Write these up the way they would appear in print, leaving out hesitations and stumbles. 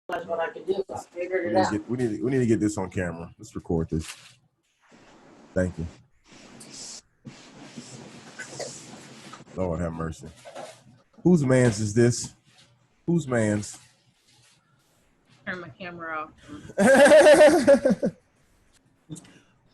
That's what I could do. I figured We it need, out. to get, we need to get this on camera. Let's record this. Thank you. Lord have mercy. Whose man's is this? Whose man's? Turn my camera off.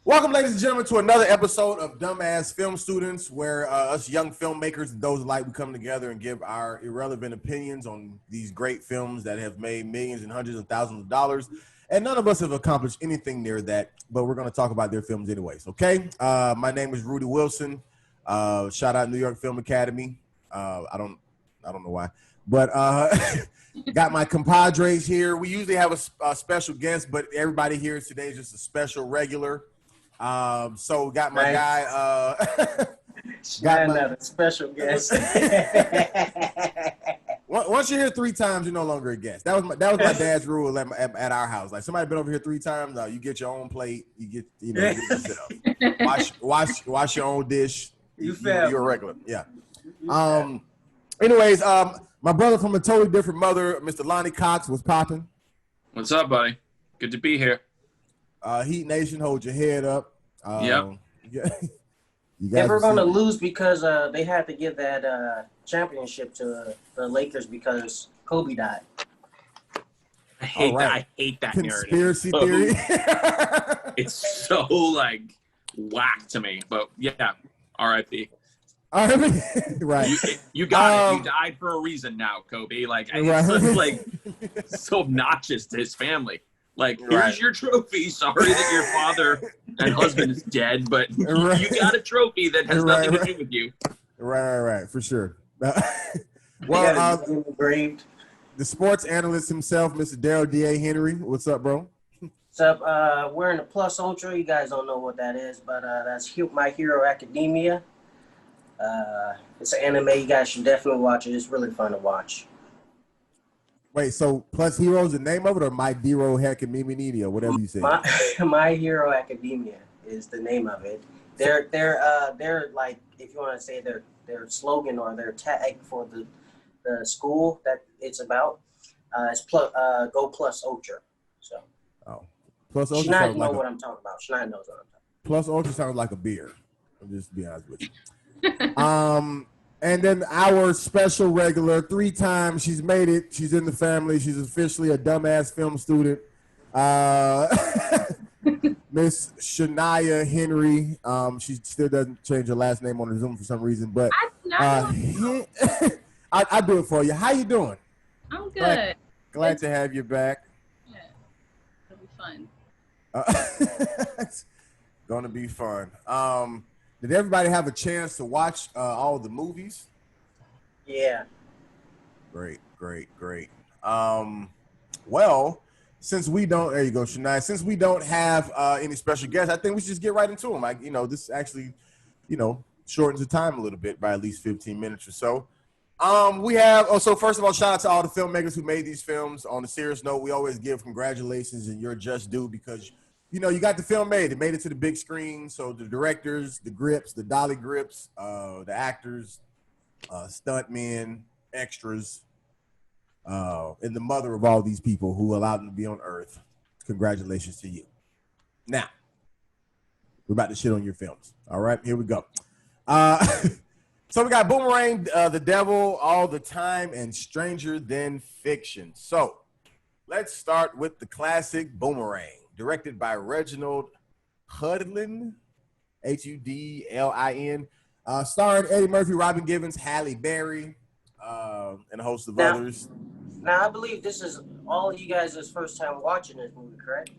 Welcome, ladies and gentlemen, to another episode of Dumbass Film Students, where us young filmmakers and those alike, we come together and give our irrelevant opinions on these great films that have made millions and hundreds of thousands of dollars. And none of us have accomplished anything near that, but we're going to talk about their films anyways, okay? My name is Rudy Wilson. Shout out New York Film Academy. I don't know why, but got my compadres here. We usually have a special guest, but everybody here today is just a special regular. So got my guy. Got another special guest. Once you're here 3 times, you're no longer a guest. That was my dad's rule at our house. Like, somebody been over here 3 times, you get your own plate. You get yourself. Wash your own dish. You're a regular. Yeah. Anyways, my brother from a totally different mother, Mr. Lonnie Cox, was popping. What's up, buddy? Good to be here. Heat Nation, hold your head up. Yep. They were going to lose because they had to give that championship to the Lakers because Kobe died. I hate that. I hate that conspiracy narrative. theory. It's so like whack to me, but yeah, R.I.P. Right. You got it. You died for a reason now, Kobe. Like, it's just, like so obnoxious to his family. Like, here's your trophy. Sorry that your father and husband is dead, but you got a trophy that has nothing to do with you. Right, for sure. Well, the sports analyst himself, Mr. Daryl D.A. Henry. What's up, bro? What's up? We're in the Plus Ultra. You guys don't know what that is, but that's My Hero Academia. It's an anime. You guys should definitely watch it. It's really fun to watch. Wait, so Plus Hero is the name of it, or My Hero Academia, whatever you say? My Hero Academia is the name of it. They're like, if you want to say their slogan or their tag for the school that it's about, it's Go Plus Ultra. So. Plus Ultra. Schneider knows what I'm talking about. Schneider knows what I'm talking about. Plus Ultra sounds like a beer. I'm just to be honest with you. And then our special regular, 3 times she's made it. She's in the family. She's officially a dumbass film student. Miss Shania Henry. She still doesn't change her last name on her Zoom for some reason, but I do it for you. How you doing? I'm good. Glad to have you back. Yeah, it'll be fun. It's gonna be fun. Did everybody have a chance to watch all the movies? Yeah. Great. Well, since we don't, there you go, Shania. Since we don't have any special guests, I think we should just get right into them. This actually, shortens the time a little bit by at least 15 minutes or so. We have, so first of all, shout out to all the filmmakers who made these films. On a serious note, we always give congratulations and you're just due because you got the film made. It made it to the big screen. So the directors, the grips, the dolly grips, the actors, stuntmen, extras, and the mother of all these people who allowed them to be on Earth. Congratulations to you. Now, we're about to shit on your films. All right, here we go. So we got Boomerang, The Devil, All the Time, and Stranger Than Fiction. So let's start with the classic Boomerang. Directed by Reginald Hudlin, Hudlin, starring Eddie Murphy, Robin Givens, Halle Berry, and a host of others. Now, I believe this is all you guys' first time watching this movie, correct?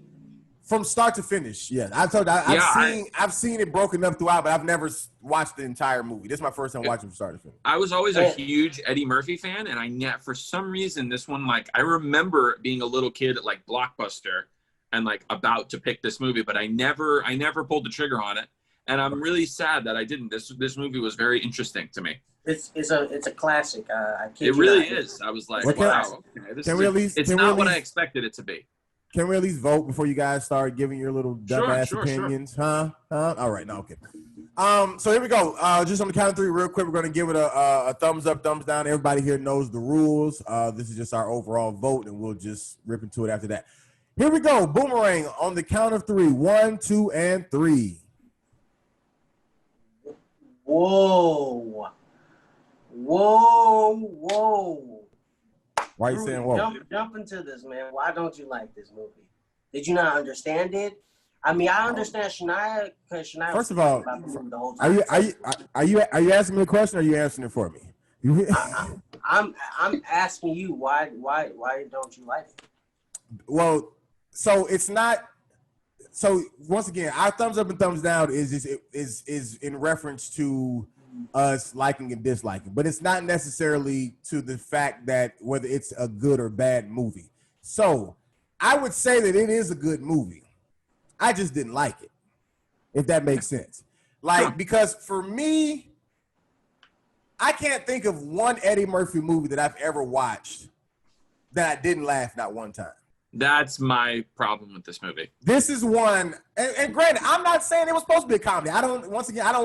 From start to finish, yeah. I've seen it broken up throughout, but I've never watched the entire movie. This is my first time watching from start to finish. I was always a huge Eddie Murphy fan, and for some reason, this one, I remember being a little kid at Blockbuster and about to pick this movie, but I never pulled the trigger on it, and I'm really sad that I didn't. This movie was very interesting to me. It's a classic. It really is. I was like, wow. It's not what I expected it to be. Can we at least vote before you guys start giving your little dumbass opinions? Sure. Huh? All right. No, okay. So here we go. Just on the count of three, real quick, we're going to give it a thumbs up, thumbs down. Everybody here knows the rules. This is just our overall vote, and we'll just rip into it after that. Here we go. Boomerang on the count of three. 1, 2, and 3. Whoa. Whoa. Why are you saying whoa? Jump into this, man. Why don't you like this movie? Did you not understand it? I mean, I understand Shania because Shania. First of all, about the movie the whole time. are you asking me a question or are you answering it for me? I'm asking you why don't you like it? Well, so it's not. So once again, our thumbs up and thumbs down is in reference to us liking and disliking, but it's not necessarily to the fact that whether it's a good or bad movie. So I would say that it is a good movie. I just didn't like it, if that makes sense. Like, because for me, I can't think of one Eddie Murphy movie that I've ever watched that I didn't laugh not one time. That's my problem with this movie. This is one, and granted, I'm not saying it was supposed to be a comedy. I don't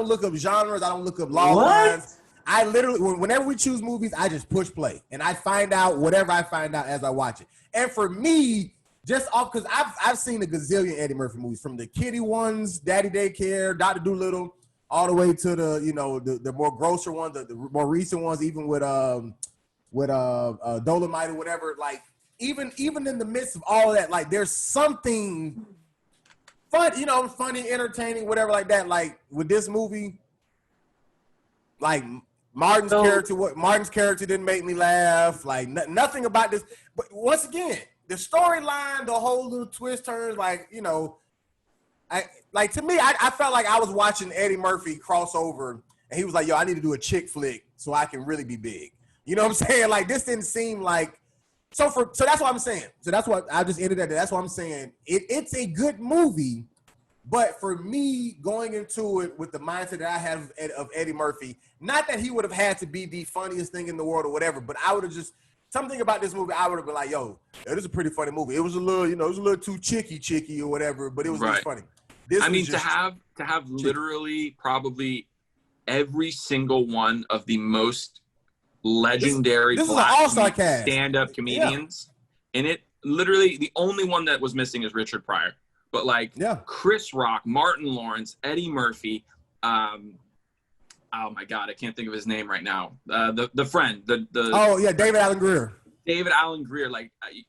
look up genres. I don't look up log lines. I literally, whenever we choose movies, I just push play, and I find out whatever I find out as I watch it. And for me, just off, because I've seen a gazillion Eddie Murphy movies, from the kiddie ones, Daddy Daycare, Dr. Dolittle, all the way to the more grosser ones, the more recent ones, even with Dolomite or whatever. Like, even in the midst of all of that, like, there's something fun, funny, entertaining, whatever like that. Like with this movie, like Martin's character didn't make me laugh. Like nothing about this. But once again, the storyline, the whole little twist turns, to me, I felt like I was watching Eddie Murphy crossover, and he was like, "Yo, I need to do a chick flick so I can really be big." You know what I'm saying? Like, this didn't seem like. So that's what I'm saying. So that's what I just ended at. That's what I'm saying. It's a good movie, but for me, going into it with the mindset that I have of Eddie Murphy, not that he would have had to be the funniest thing in the world or whatever, but I would have just something about this movie. I would have been like, "Yo, it is a pretty funny movie. It was a little, it was a little too chicky or whatever, but it was really funny." To have literally probably every single one of the most legendary this black stand-up comedians in it. Literally, the only one that was missing is Richard Pryor. But Chris Rock, Martin Lawrence, Eddie Murphy, oh my God, I can't think of his name right now. The friend, David Alan Grier. David Alan Grier,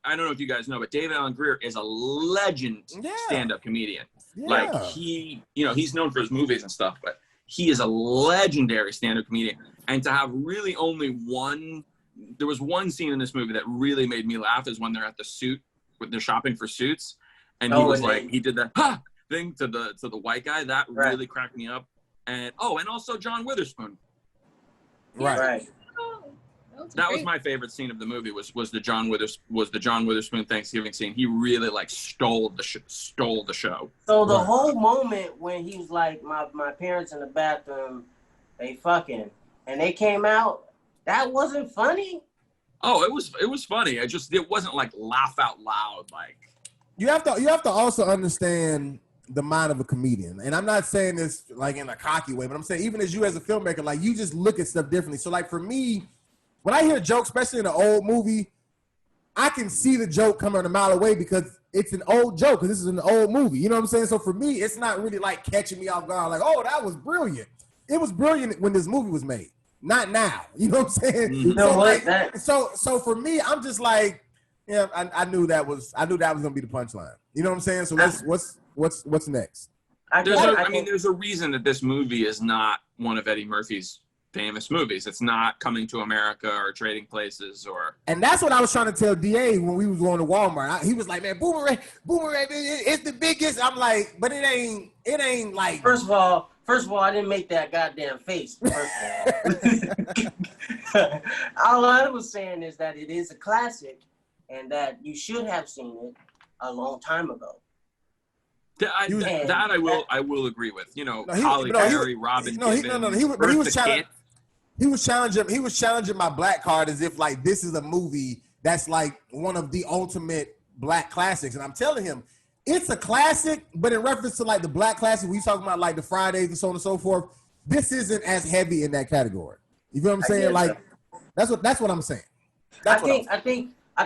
I don't know if you guys know, but David Alan Grier is a legend stand-up comedian. Yeah. Like he's known for his movies and stuff, but he is a legendary stand-up comedian. And to have really only there was one scene in this movie that really made me laugh is when they're at they're shopping for suits, and he did that thing to the white guy that really cracked me up. And also John Witherspoon. Right. That was my favorite scene of the movie was the John Witherspoon Thanksgiving scene. He really stole the show. So the whole moment when he was like, my parents in the bathroom, they fucking, and they came out, that wasn't funny. Oh, it was funny. It wasn't like laugh out loud. Like you have to also understand the mind of a comedian. And I'm not saying this like in a cocky way, but I'm saying even as you as a filmmaker, like you just look at stuff differently. So like for me, when I hear jokes, especially in an old movie, I can see the joke coming a mile away because it's an old joke, because this is an old movie. You know what I'm saying? So for me, it's not really like catching me off guard, like, oh, that was brilliant. It was brilliant when this movie was made, not now. You know what I'm saying? You know what? So for me, I'm just like, yeah, I knew that was gonna be the punchline. You know what I'm saying? So what's next? There's a reason that this movie is not one of Eddie Murphy's famous movies. It's not Coming to America or Trading Places and that's what I was trying to tell DA when we was going to Walmart. He was like, man, Boomerang, it's the biggest. I'm like, but it ain't like. First of all, I didn't make that goddamn face. All I was saying is that it is a classic and that you should have seen it a long time ago. I will agree with. Holly Berry, Robin Gibbons. He was challenging my black card as if like this is a movie that's like one of the ultimate black classics. And I'm telling him, it's a classic, but in reference to like the black classic, we talking about like the Fridays and so on and so forth. This isn't as heavy in that category. You feel what I'm saying? Like that's what I'm saying. I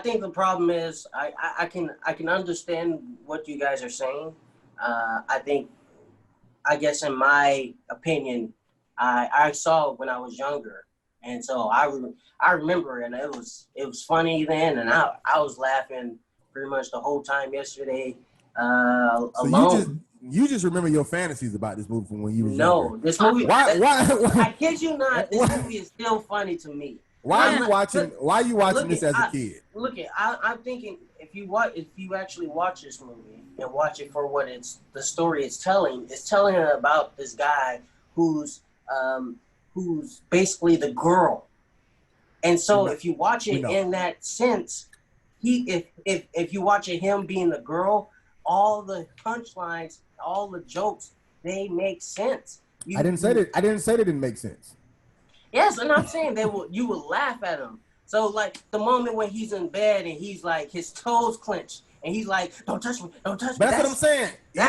think the problem is I can understand what you guys are saying. I guess in my opinion, I saw it when I was younger, and so I remember, and it was funny then, and I was laughing pretty much the whole time yesterday. So Alone. you just remember your fantasies about this movie from when you was No, younger. this movie. Why? I kid you not. This movie is still funny to me. Why are you watching this as a kid? Look, I'm thinking if you actually watch this movie and watch it for what the story it's telling about this guy who's basically the girl. And so if you watch it in that sense, if you watch it him being the girl, all the punchlines, all the jokes, they make sense. I didn't say they didn't make sense. Yes, and I'm saying you would laugh at him. So like the moment when he's in bed and he's like his toes clenched and he's like, "Don't touch me, don't touch me." But that's what I'm saying. You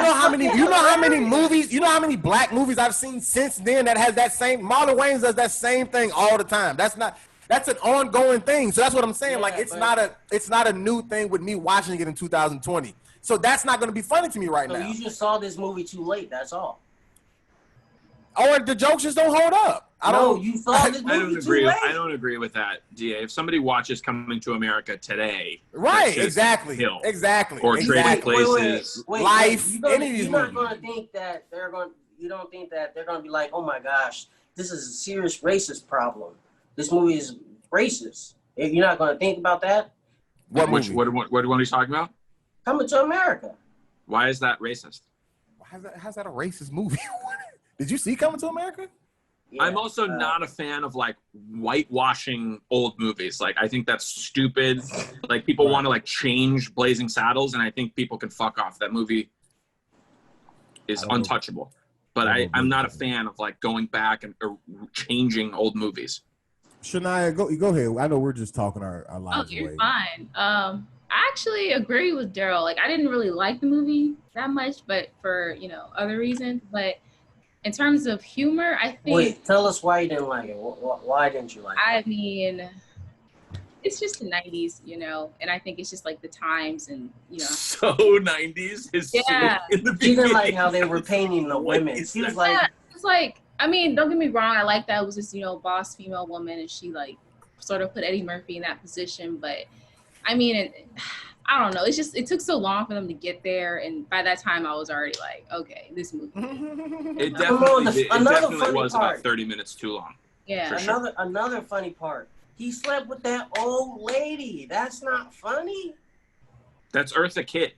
know how many black movies I've seen since then that has that same. Marlon Wayans does that same thing all the time. That's an ongoing thing. So that's what I'm saying. Yeah, like it's not a new thing with me watching it in 2020. So that's not going to be funny to me right now. So you just saw this movie too late. That's all. Or the jokes just don't hold up. You saw this movie too late. I don't agree with that, DA. If somebody watches Coming to America today, right? Exactly. Or Trading Places, Life. You're not going to think that they're going. You don't think that they're going to be like, "Oh my gosh, this is a serious racist problem. This movie is racist." You're not going to think about that. What are you talking about? Coming to America. Why is that racist? How's that a racist movie? Did you see Coming to America? Yeah, I'm also not a fan of like whitewashing old movies. Like I think that's stupid. Like people want to like change Blazing Saddles, and I think people can fuck off. That movie is untouchable. But I'm not a fan of like going back and changing old movies. Shania, go ahead. I know we're just talking our lives away. Oh, you're fine. I actually agree with Daryl. Like I didn't really like the movie that much, but for other reasons. But in terms of humor, I think. Wait, tell us why you didn't like it. Why didn't you like it? I mean, it's just the 90s, and I think it's just like the times and, So 90s? Yeah. She didn't like how they were painting the women. She was like. Yeah, it's like, I mean, don't get me wrong. I like that it was this, boss female woman and she like sort of put Eddie Murphy in that position. But I mean, I don't know. It's just, it took so long for them to get there. And by that time I was already like, okay, this movie. It definitely was about 30 minutes too long. Yeah. Sure. Another funny part. He slept with that old lady. That's not funny. That's Eartha Kitt.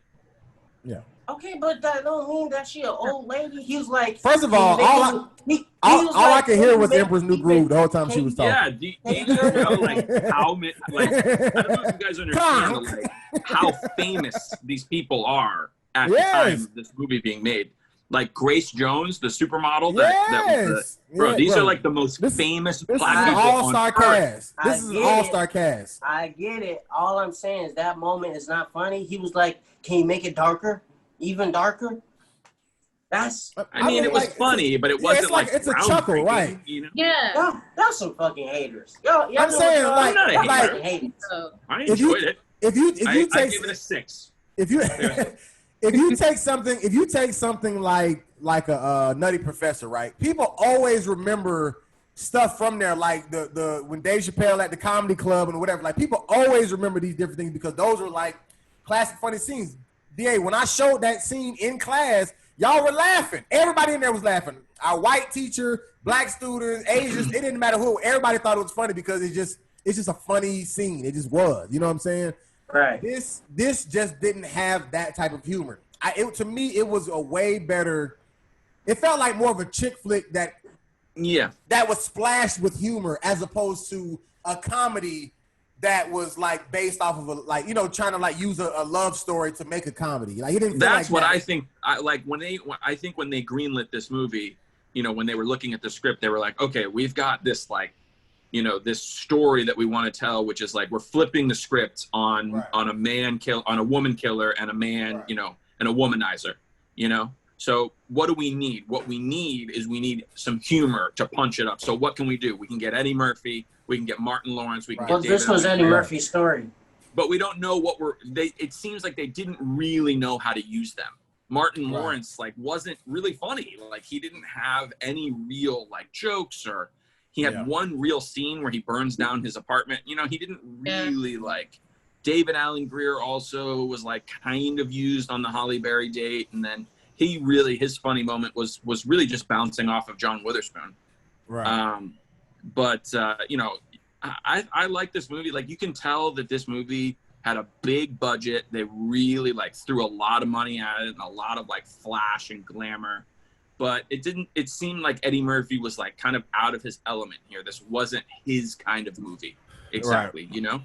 Yeah. Okay, but that don't mean that she an old lady. He was like. First of all, all I could hear was Emperor's New Groove the whole time she was talking. Yeah, do you know like how many? Like I don't know if you guys understand like how famous these people are at the time this movie being made. Like Grace Jones, the supermodel. These are like the most famous black people on Earth. This is an all-star cast. I get it. All I'm saying is that moment is not funny. He was like, "Can you make it darker? Even darker?" I mean, it was funny, but it wasn't like it's a chuckle, right? Yeah. Y'all some fucking haters. Y'all I'm saying I'm not a hater. haters. I enjoyed it. If you I give it a 6. If you take something like a Nutty Professor, right? People always remember stuff from there, like the when Dave Chappelle at the comedy club and whatever. Like people always remember these different things because those are like classic funny scenes. DA, when I showed that scene in class, y'all were laughing. Everybody in there was laughing. Our white teacher, black students, Asians, it didn't matter who. Everybody thought it was funny because it's just a funny scene. It just was. You know what I'm saying? Right. This just didn't have that type of humor. To me, it was a way better. It felt like more of a chick flick that was splashed with humor as opposed to a comedy that was like based off of trying to like use a love story to make a comedy. Like it didn't. That's what I think. I think when they greenlit this movie, when they were looking at the script, they were like, okay, we've got this like, this story that we want to tell, which is like we're flipping the script on a woman killer and a man, and a womanizer, you know? So what do we need? What we need is some humor to punch it up. So what can we do? We can get Eddie Murphy. We can get Martin Lawrence. We can get David this was Allen Eddie Greer. Murphy's story. But we don't know it seems like they didn't really know how to use them. Martin Lawrence, like, wasn't really funny. Like, he didn't have any real, like, jokes, or he had one real scene where he burns down his apartment. You know, he didn't really, like, David Allen Greer also was, like, kind of used on the Halle Berry date. And then his funny moment was really just bouncing off of John Witherspoon. Right. But you know, I like this movie. Like, you can tell that this movie had a big budget. They really, like, threw a lot of money at it and a lot of, like, flash and glamour. But it seemed like Eddie Murphy was, like, kind of out of his element here. This wasn't his kind of movie. Exactly, you know?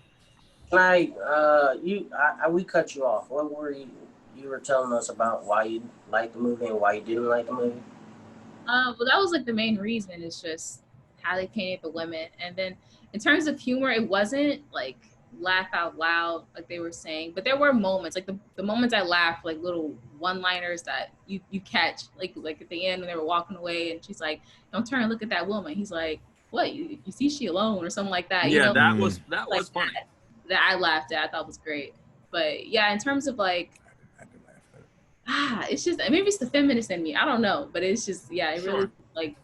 We cut you off. What were you were telling us about why you liked the movie and why you didn't like the movie? Well, that was like the main reason. It's just how they painted the women, and then in terms of humor, it wasn't like laugh out loud like they were saying, but there were moments, like the moments I laughed, like little one-liners that you catch, like at the end when they were walking away, and she's like, "Don't turn and look at that woman." He's like, "What? You see she alone?" or something like that. Yeah, you know? that was like funny. That I laughed at. I thought was great. But yeah, in terms of like, it's just maybe it's the feminist in me. I don't know, but it's just it really like.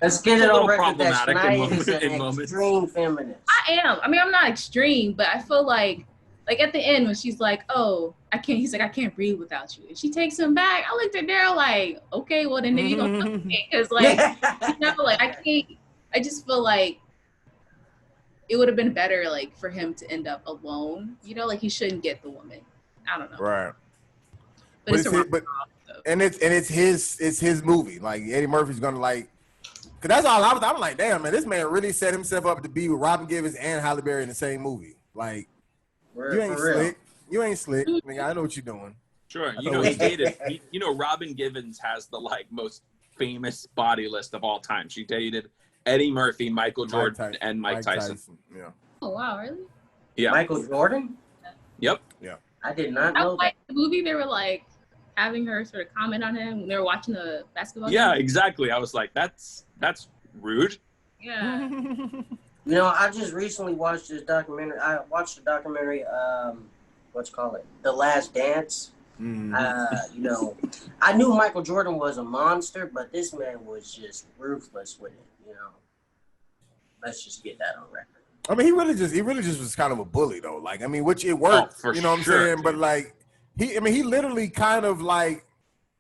Let's get it on record that problematic Shania is an in moments. extreme feminist. I am. I mean, I'm not extreme, but I feel like at the end when she's like, "Oh, I can't." He's like, "I can't breathe without you." And she takes him back. I looked at Daryl like, "Okay, well then you gonna fuck me," because like, like I can't. I just feel like it would have been better like for him to end up alone. You know, like he shouldn't get the woman. I don't know. Right. But it's his movie. Like, Eddie Murphy's gonna, like, cause that's all I'm like, damn, man, this man really set himself up to be with Robin Givens and Halle Berry in the same movie. Like, you ain't slick. You ain't slick. Nigga, I know what you're doing. Sure. You know, he dated, you know, Robin Givens has the, like, most famous body list of all time. She dated Eddie Murphy, Michael Jordan, and Mike Tyson. Yeah. Oh wow, really? Yeah. Michael Jordan? Yep. Yeah. I did not know like the movie. They were like having her sort of comment on him when they were watching the basketball. Yeah, game. exactly. I was like, that's rude. Yeah. You know, I just recently watched this documentary. I watched the documentary, The Last Dance. Mm-hmm. You know, I knew Michael Jordan was a monster, but this man was just ruthless with it. You know, let's just get that on record. I mean, he really just was kind of a bully, though. Like, I mean, which it worked. For you know what I'm sure, saying? dude. But like, he literally kind of like,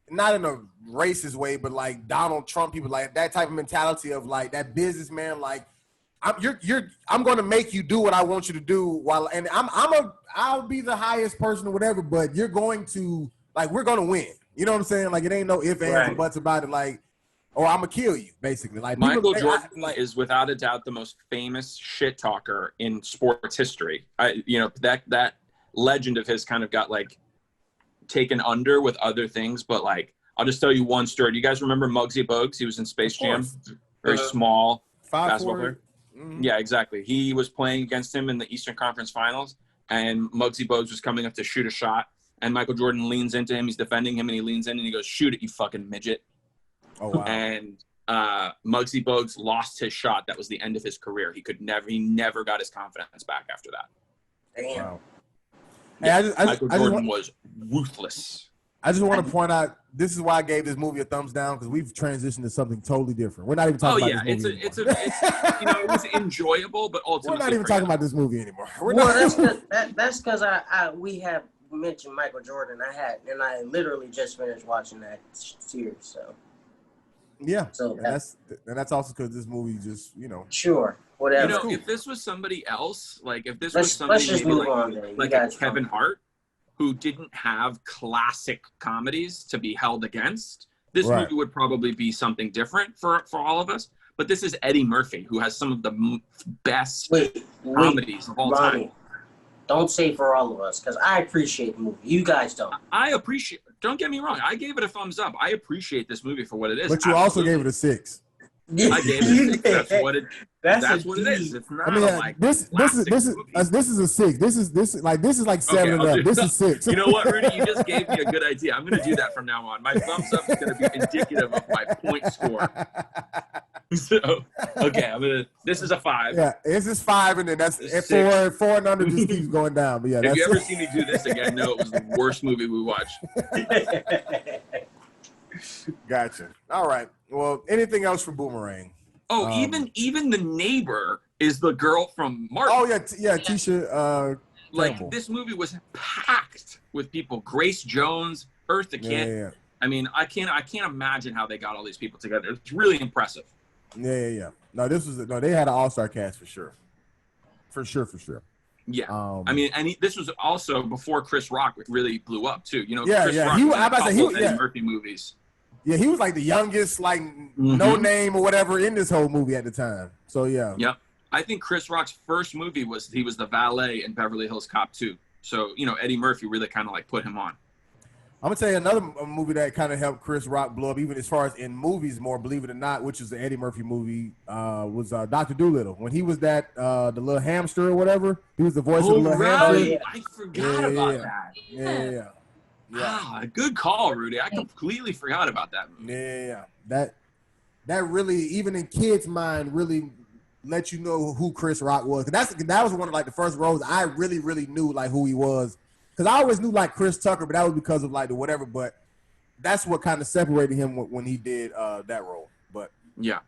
not in a racist way, but like Donald Trump, people like that type of mentality of like that businessman. Like, I'm going to make you do what I want you to do. I'll be the highest person or whatever, but you're going to, like, we're going to win. You know what I'm saying? Like, it ain't no ifs, ands, or buts about it. Like, or I'm gonna kill you, basically. Like, Michael Jordan is without a doubt the most famous shit talker in sports history. You know, that legend of his kind of got like taken under with other things, but like, I'll just tell you one story. Do you guys remember Muggsy Bogues? He was in Space Jam. Very small basketball player. Mm-hmm. Yeah, exactly. He was playing against him in the Eastern Conference Finals, and Muggsy Bogues was coming up to shoot a shot, and Michael Jordan leans into him. He's defending him, and he leans in and he goes, "Shoot it, you fucking midget." Oh, wow. And Muggsy Bogues lost his shot. That was the end of his career. He never got his confidence back after that. Damn. Wow. Yeah, Hey, Michael Jordan was ruthless. I just want to point out, this is why I gave this movie a thumbs down, because we've transitioned to something totally different. We're not even talking about this movie it's you know, it was enjoyable, but ultimately we're not even talking about this movie anymore. That's because we have mentioned Michael Jordan. I literally just finished watching that series. So yeah, so that's also because this movie just, you know, sure, whatever. You know, if this was somebody else, like if this was somebody let's just maybe move on then. like a Kevin Hart, who didn't have classic comedies to be held against, this movie would probably be something different for all of us. But this is Eddie Murphy, who has some of the best comedies of all time. Don't say for all of us, because I appreciate the movie. You guys don't. I appreciate. Don't get me wrong. I gave it a thumbs up. I appreciate this movie for what it is. But you also gave it a 6. I gave it a 6. That's what it is. It's not I mean, a this is a 6. This is like 7 and up. This is 6. You know what, Rudy? You just gave me a good idea. I'm going to do that from now on. My thumbs up is going to be indicative of my point score. So, okay, this is a 5. Yeah, this is 5, and then that's 4 and under just keeps going down. But yeah, if you ever see me do this again, no, it was the worst movie we watched. Gotcha. All right. Well, anything else for Boomerang? Oh, even the neighbor is the girl from Martin. Oh yeah, Tisha. Like Campbell. this movie was packed with people. Grace Jones, Eartha Kitt. Yeah. I mean, I can't imagine how they got all these people together. It's really impressive. Yeah. No, they had an all-star cast for sure. For sure. Yeah. I mean, and this was also before Chris Rock really blew up too. You know, Yeah, Chris yeah. Rock He was in a couple was Eddie Murphy movies. Yeah, he was like the youngest, like no name or whatever in this whole movie at the time. So yeah. Yep. I think Chris Rock's first movie was the valet in Beverly Hills Cop 2. So, you know, Eddie Murphy really kind of like put him on. I'm gonna tell you another movie that kind of helped Chris Rock blow up, even as far as in movies more, believe it or not, which is the Eddie Murphy movie, was Dr. Dolittle. When he was the little hamster or whatever, he was the voice of the little hamster. Yeah. I forgot about that. Yeah. Ah, good call, Rudy. I completely forgot about that movie. Yeah. That really, even in kids' mind, really let you know who Chris Rock was. That was one of like the first roles I really, really knew like who he was. Because I always knew like Chris Tucker, but that was because of like the whatever. But that's what kind of separated him when he did that role. But yeah.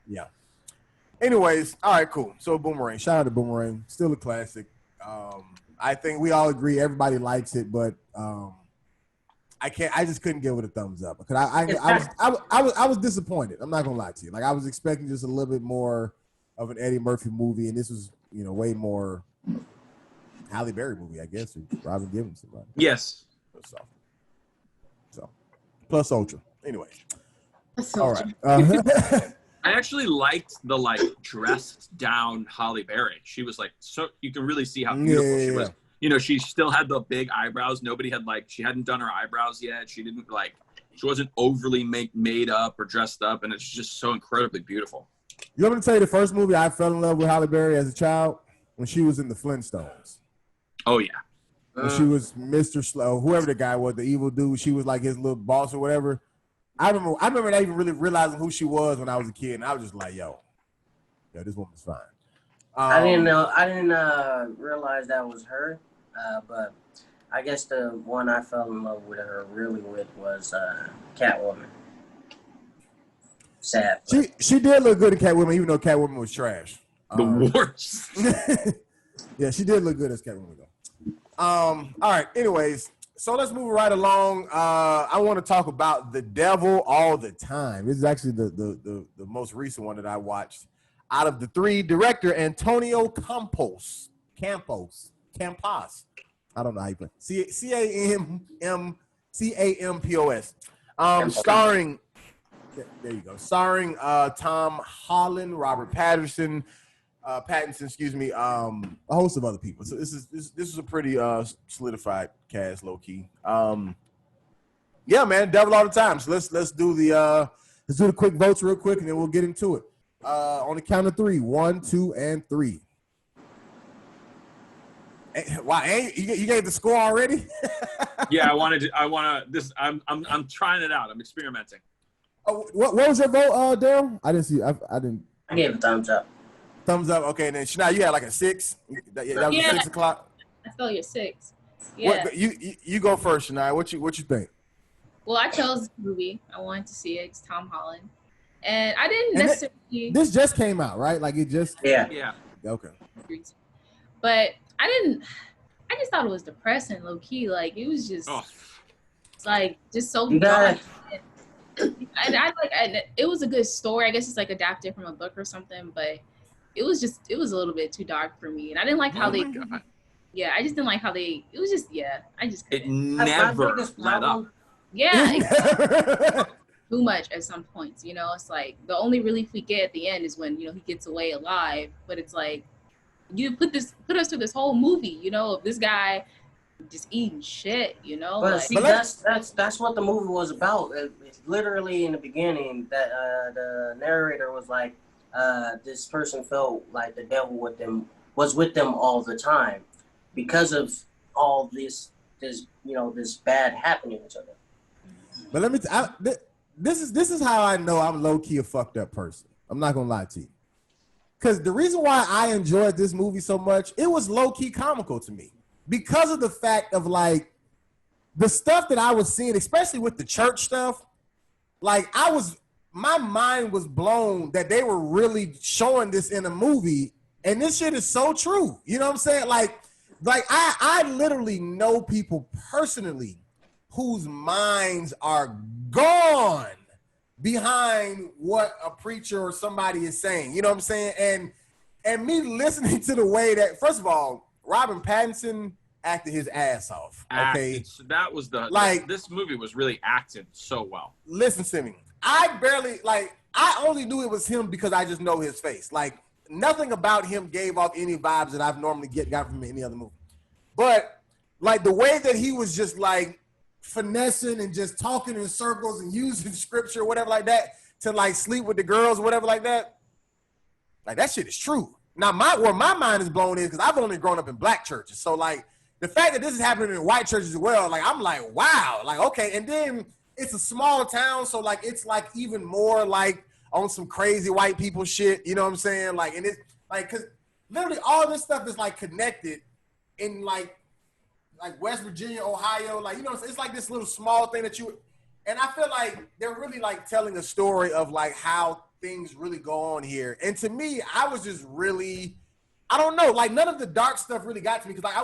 Anyways, all right, cool. So Boomerang, shout out to Boomerang, still a classic. I think we all agree everybody likes it, but I just couldn't give it a thumbs up because I was disappointed. I'm not gonna lie to you. Like I was expecting just a little bit more of an Eddie Murphy movie, and this was way more Halle Berry movie, I guess, or Robin Givens. Somebody. Yes. So plus Ultra. Anyway. All right. I actually liked the like dressed down Halle Berry. She was like so you can really see how beautiful she was. You know, she still had the big eyebrows. Nobody had she hadn't done her eyebrows yet. She wasn't overly made up or dressed up, and it's just so incredibly beautiful. You want me to tell you the first movie I fell in love with Halle Berry as a child? When she was in the Flintstones. Oh yeah. When she was Mr. Slow, whoever the guy was, the evil dude. She was like his little boss or whatever. I remember not even really realizing who she was when I was a kid, and I was just like, yo, this woman's fine. I didn't realize that was her, but I guess the one I fell in love with her really with was Catwoman. Sad. She did look good in Catwoman, even though Catwoman was trash. The worst. Yeah, she did look good as Catwoman though. All right. Anyways, so let's move right along. I want to talk about The Devil All the Time. This is actually the most recent one that I watched. Out of the 3, director Antonio Campos. I don't know how you play. Campos. Starring. There you go. Starring Tom Holland, Robert Pattinson, a host of other people. So this is a pretty solidified cast, low key. Yeah, man, Devil All the Time. So let's do the quick votes real quick, and then we'll get into it. On the count of 3, 1, 2, and 3. Wow, you gave the score already? Yeah, I'm trying it out. I'm experimenting. Oh, what was your vote, Daryl? I didn't see. I didn't. I gave a thumbs up. Thumbs up. Okay, and then Shania, you had like a 6. That was 6 o'clock. I felt your 6. Yeah. You go first, Shania. What you think? Well, I chose this movie. I wanted to see it. It's Tom Holland, and I didn't necessarily. This just came out, right? Like it just. Yeah. Okay. But I just thought it was depressing, low key. Like it was just, like just so dark. And it was a good story. I guess it's like adapted from a book or something, but it was a little bit too dark for me, and I didn't like how they. God. Yeah, I just didn't like how they. It was just I just. Couldn't. It never let up. Yeah. Too much at some points, It's like the only relief we get at the end is when he gets away alive. But it's like you put us through this whole movie, of this guy just eating shit, But see, that's what the movie was about. It's literally in the beginning that the narrator was like, this person felt like the devil was with them all the time because of all this bad happening to them. But let me. This is how I know I'm low key a fucked up person. I'm not gonna lie to you. Because the reason why I enjoyed this movie so much, it was low key comical to me because of the fact of like the stuff that I was seeing, especially with the church stuff. Like my mind was blown that they were really showing this in a movie, and this shit is so true. You know what I'm saying? Like I literally know people personally whose minds are gone behind what a preacher or somebody is saying. You know what I'm saying? And me listening to the way that, first of all, Robert Pattinson acted his ass off. Okay. That was this movie was really acted so well. Listen to me. I only knew it was him because I just know his face. Like nothing about him gave off any vibes that I've normally got from any other movie. But like the way that he was just like finessing and just talking in circles and using scripture, whatever like that, to like sleep with the girls, whatever like that. Like that shit is true. Now where my mind is blown is because I've only grown up in black churches. So like the fact that this is happening in white churches as well, like I'm like, wow, like okay. And then it's a small town, so like it's like even more like on some crazy white people shit. You know what I'm saying? Like, and it's like because literally all this stuff is like connected in like West Virginia, Ohio, like, you know, it's like this little small thing that and I feel like they're really like telling a story of like how things really go on here. And to me, I was just really, I don't know, like none of the dark stuff really got to me because like I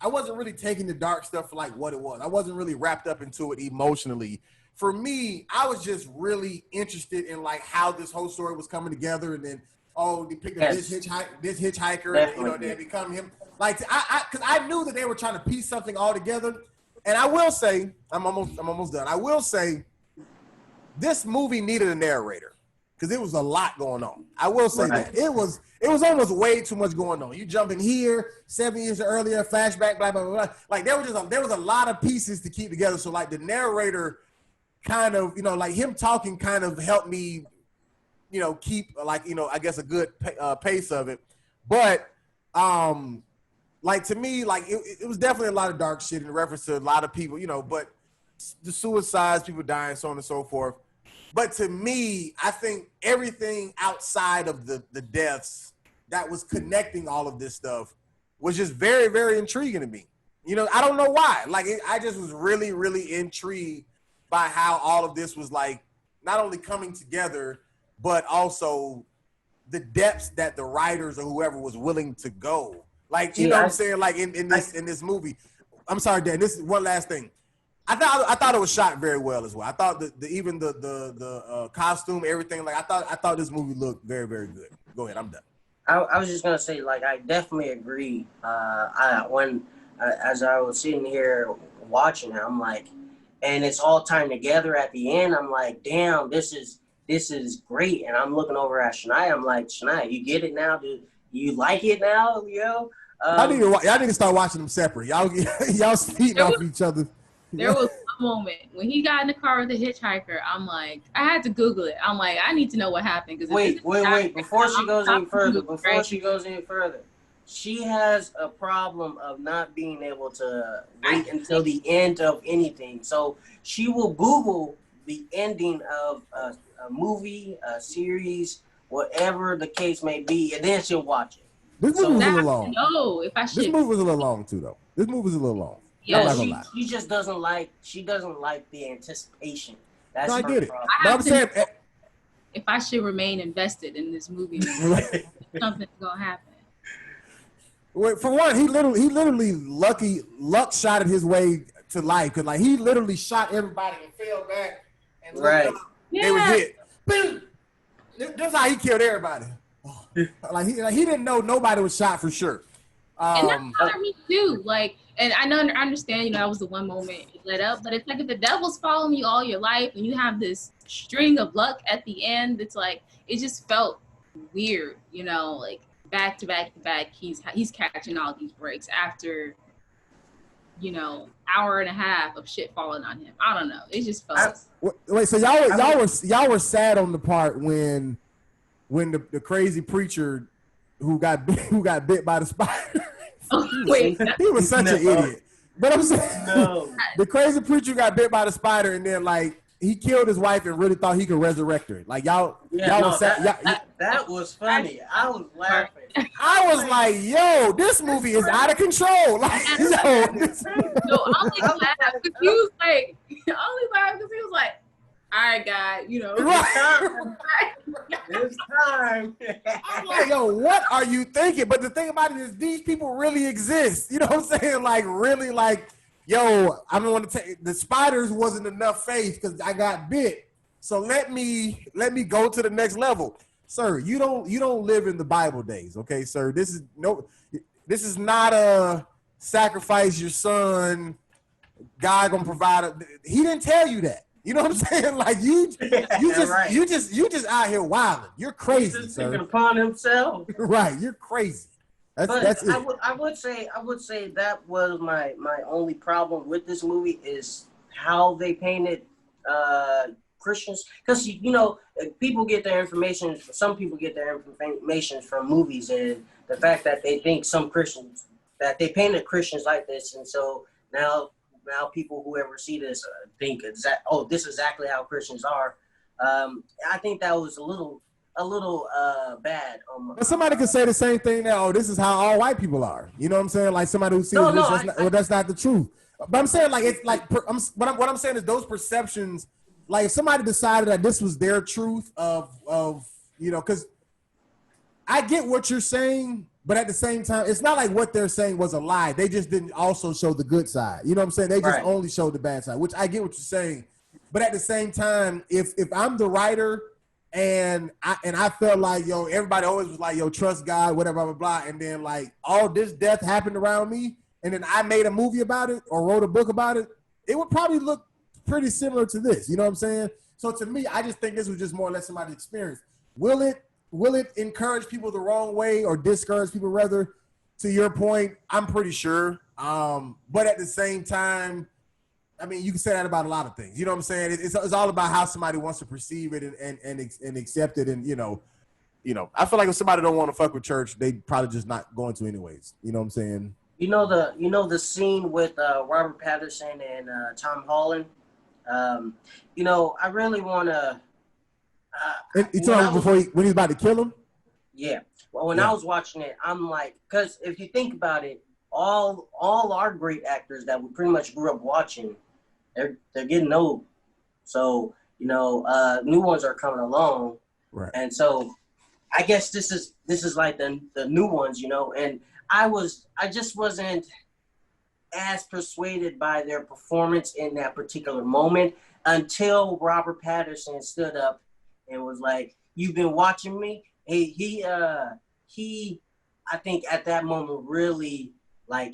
wasn't really taking the dark stuff for like what it was. I wasn't really wrapped up into it emotionally. For me, I was just really interested in like how this whole story was coming together, and then they picked up this hitchhiker, and, you know, they become him. Like because I knew that they were trying to piece something all together. And I will say, I'm almost done. I will say, this movie needed a narrator because it was a lot going on. I will say that it was almost way too much going on. You jump in here 7 years earlier, flashback, blah blah blah. Like there was a lot of pieces to keep together. So like the narrator, kind of, you know, like him talking kind of helped me, you know, keep like, you know, I guess a good pace of it. But like to me, like it was definitely a lot of dark shit in reference to a lot of people, you know, but the suicides, people dying, so on and so forth. But to me, I think everything outside of the deaths that was connecting all of this stuff was just very, very intriguing to me. You know, I don't know why. Like I just was really, really intrigued by how all of this was like not only coming together, but also the depths that the writers or whoever was willing to go. Like, you know what I'm saying? Like in this movie. I'm sorry, Dan, this is one last thing. I thought it was shot very well as well. I thought even the costume, everything, like I thought this movie looked very, very good. Go ahead, I'm done. I was just gonna say, like, I definitely agree. As I was sitting here watching it, I'm like, and it's all timed together at the end. I'm like, damn, this is great. And I'm looking over at Shania. I'm like, Shania, you get it now? Do you like it now, yo? Y'all need to start watching them separate. Y'all feeding off each other. There was a moment when he got in the car with the hitchhiker. I'm like, I had to Google it. I'm like, I need to know what happened. Wait. Before she goes any further, she has a problem of not being able to wait until the end of anything. So she will Google the ending of a movie, a series, whatever the case may be, and then she'll watch it. This movie was a little long. No, This movie was a little long too, though. This movie was a little long. Yeah, she just doesn't like the anticipation. That's no, I get it. But I'm saying, if I should remain invested in this movie, something's gonna happen. Wait, for one, he literally luck shot his way to life, because like he literally shot everybody and fell back and they were hit. Boom! That's how he killed everybody. Like he didn't know nobody was shot for sure. And that bothered me too. Like, and I understand, you know, that was the one moment it lit up, but it's like if the devil's following you all your life and you have this string of luck at the end, it's like it just felt weird, you know, like back to back to back, he's catching all these breaks after, you know, hour and a half of shit falling on him. I don't know. It just felt. Wait, so y'all were sad on the part when when the crazy preacher who got bit by the spider. He was such an idiot. But I'm saying the crazy preacher got bit by the spider, and then like he killed his wife and really thought he could resurrect her. Like y'all that was funny. I was laughing. I was like, yo, this movie is out of control. Like, yo, only laugh because he was like, all right, God, you know. It's time. I'm like, yo, what are you thinking? But the thing about it is these people really exist. You know what I'm saying? Like, really, like, yo, I don't want to take the spiders wasn't enough faith because I got bit. So let me go to the next level. Sir, you don't live in the Bible days, okay, sir? This is not a sacrifice your son. God gonna provide. He didn't tell you that. You know what I'm saying? Like you just out here wilding. You're crazy, He's just sir. thinking upon himself. Right, you're crazy. That's it. I would say that was my only problem with this movie is how they painted Christians, because you know people get their information. Some people get their information from movies, and the fact that they think some Christians that they painted Christians like this, and so now people who ever see this think this is exactly how Christians are. I think that was a little bad. But somebody could say the same thing now. This is how all white people are. You know what I'm saying? Like somebody who sees that's not the truth. But I'm saying like it's like what I'm saying is those perceptions. Like if somebody decided that this was their truth of you know, because I get what you're saying, but at the same time, it's not like what they're saying was a lie. They just didn't also show the good side. You know what I'm saying? They just only showed the bad side, which I get what you're saying. But at the same time, if I'm the writer and I felt like, yo, everybody always was like, yo, trust God, whatever, blah, blah, blah. And then like all this death happened around me. And then I made a movie about it or wrote a book about it. It would probably look pretty similar to this. You know what I'm saying? So to me, I just think this was just more or less somebody's experience. Will it encourage people the wrong way or discourage people rather? To your point, I'm pretty sure. But at the same time, I mean, you can say that about a lot of things. You know what I'm saying? It's all about how somebody wants to perceive it and accept it. And, you know, I feel like if somebody don't want to fuck with church, they probably just not going to anyways. You know what I'm saying? You know the scene with Robert Pattinson and Tom Holland. You know, I really want to. You talking when he's about to kill him? Yeah. Well, when I was watching it, I'm like, because if you think about it, all our great actors that we pretty much grew up watching, they're getting old. So you know, new ones are coming along, right? And so, I guess this is like the new ones, you know. And I just wasn't as persuaded by their performance in that particular moment until Robert Pattinson stood up and was like, "You've been watching me." He I think at that moment really like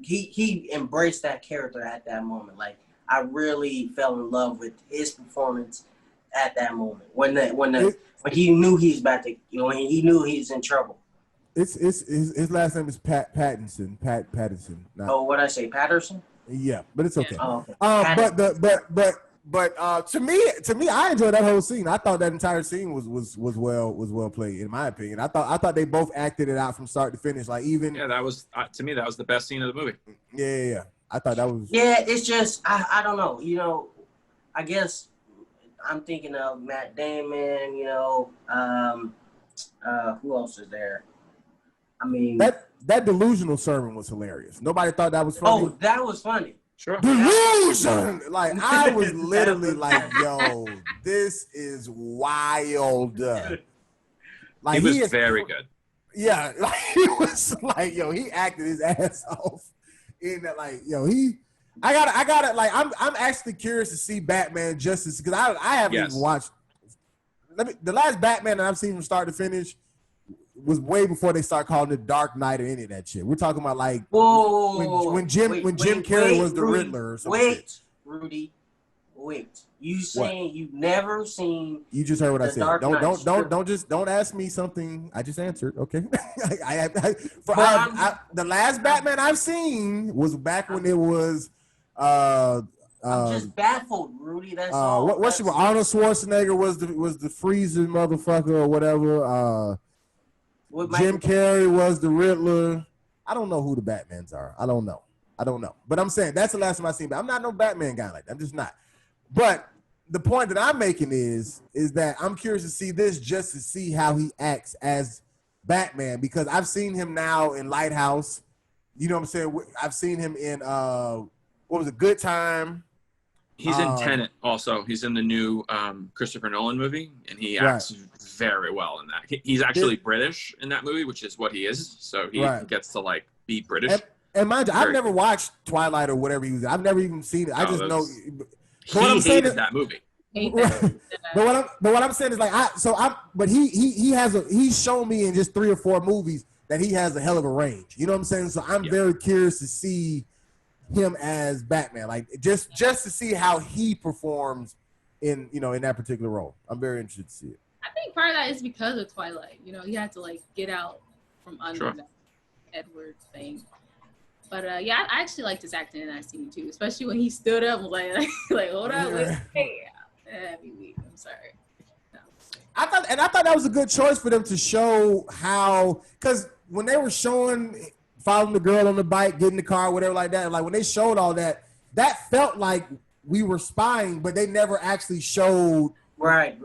he embraced that character at that moment. Like I really fell in love with his performance at that moment when he knew he's about to, you know, he knew he's in trouble. His last name is Pattinson. Pattinson. What I say, Patterson? Yeah, but it's okay. Oh, okay. But to me, I enjoyed that whole scene. I thought that entire scene was well played, in my opinion. I thought they both acted it out from start to finish. Like even that was to me that was the best scene of the movie. Yeah. I thought that was. Yeah, it's just I don't know. You know, I guess I'm thinking of Matt Damon. You know, who else is there? I mean, that delusional sermon was hilarious. Nobody thought that was funny. Oh, that was funny. Sure. Delusion! Like I was literally like, yo, this is wild. Like he was very good. Yeah, like he was like, yo, he acted his ass off in that. Like, yo, I got it. Like, I'm actually curious to see Batman Justice because I haven't even watched. The last Batman that I've seen from start to finish was way before they start calling it Dark Knight or any of that shit. We're talking about like when Jim Carrey was the Riddler or something. Rudy, you saying you've never seen? You just heard what I said. Dark Don't ask me something. I just answered. Okay. The last Batman I've seen was back when it was I'm just baffled, Rudy. That's all. What's your Arnold Schwarzenegger was the freezing motherfucker or whatever. Jim Carrey was the Riddler. I don't know who the Batmans are. I don't know. But I'm saying that's the last time I seen. But I'm not no Batman guy like that. I'm just not. But the point that I'm making is that I'm curious to see this just to see how he acts as Batman, because I've seen him now in Lighthouse. You know what I'm saying? I've seen him in what was it, Good Time. He's in Tenet also. He's in the new Christopher Nolan movie, and he acts very well in that. He's actually British in that movie, which is what he is. So he gets to like be British. And mind you, I've never watched Twilight or whatever he was. I've never even seen it. I just know. He hated that movie. But what I'm saying is like but he's shown me in just 3 or 4 movies that he has a hell of a range. You know what I'm saying? So I'm very curious to see him as Batman, like just to see how he performs in that particular role. I'm very interested to see it. I think part of that is because of Twilight. You know, he had to like get out from under that Edward thing. But I actually liked his acting in that scene too, especially when he stood up and was like hold on, I'm sorry. No. I thought that was a good choice for them to show how, because when they were showing following the girl on the bike, getting the car, whatever like that, like when they showed all that, that felt like we were spying, but they never actually showed him. I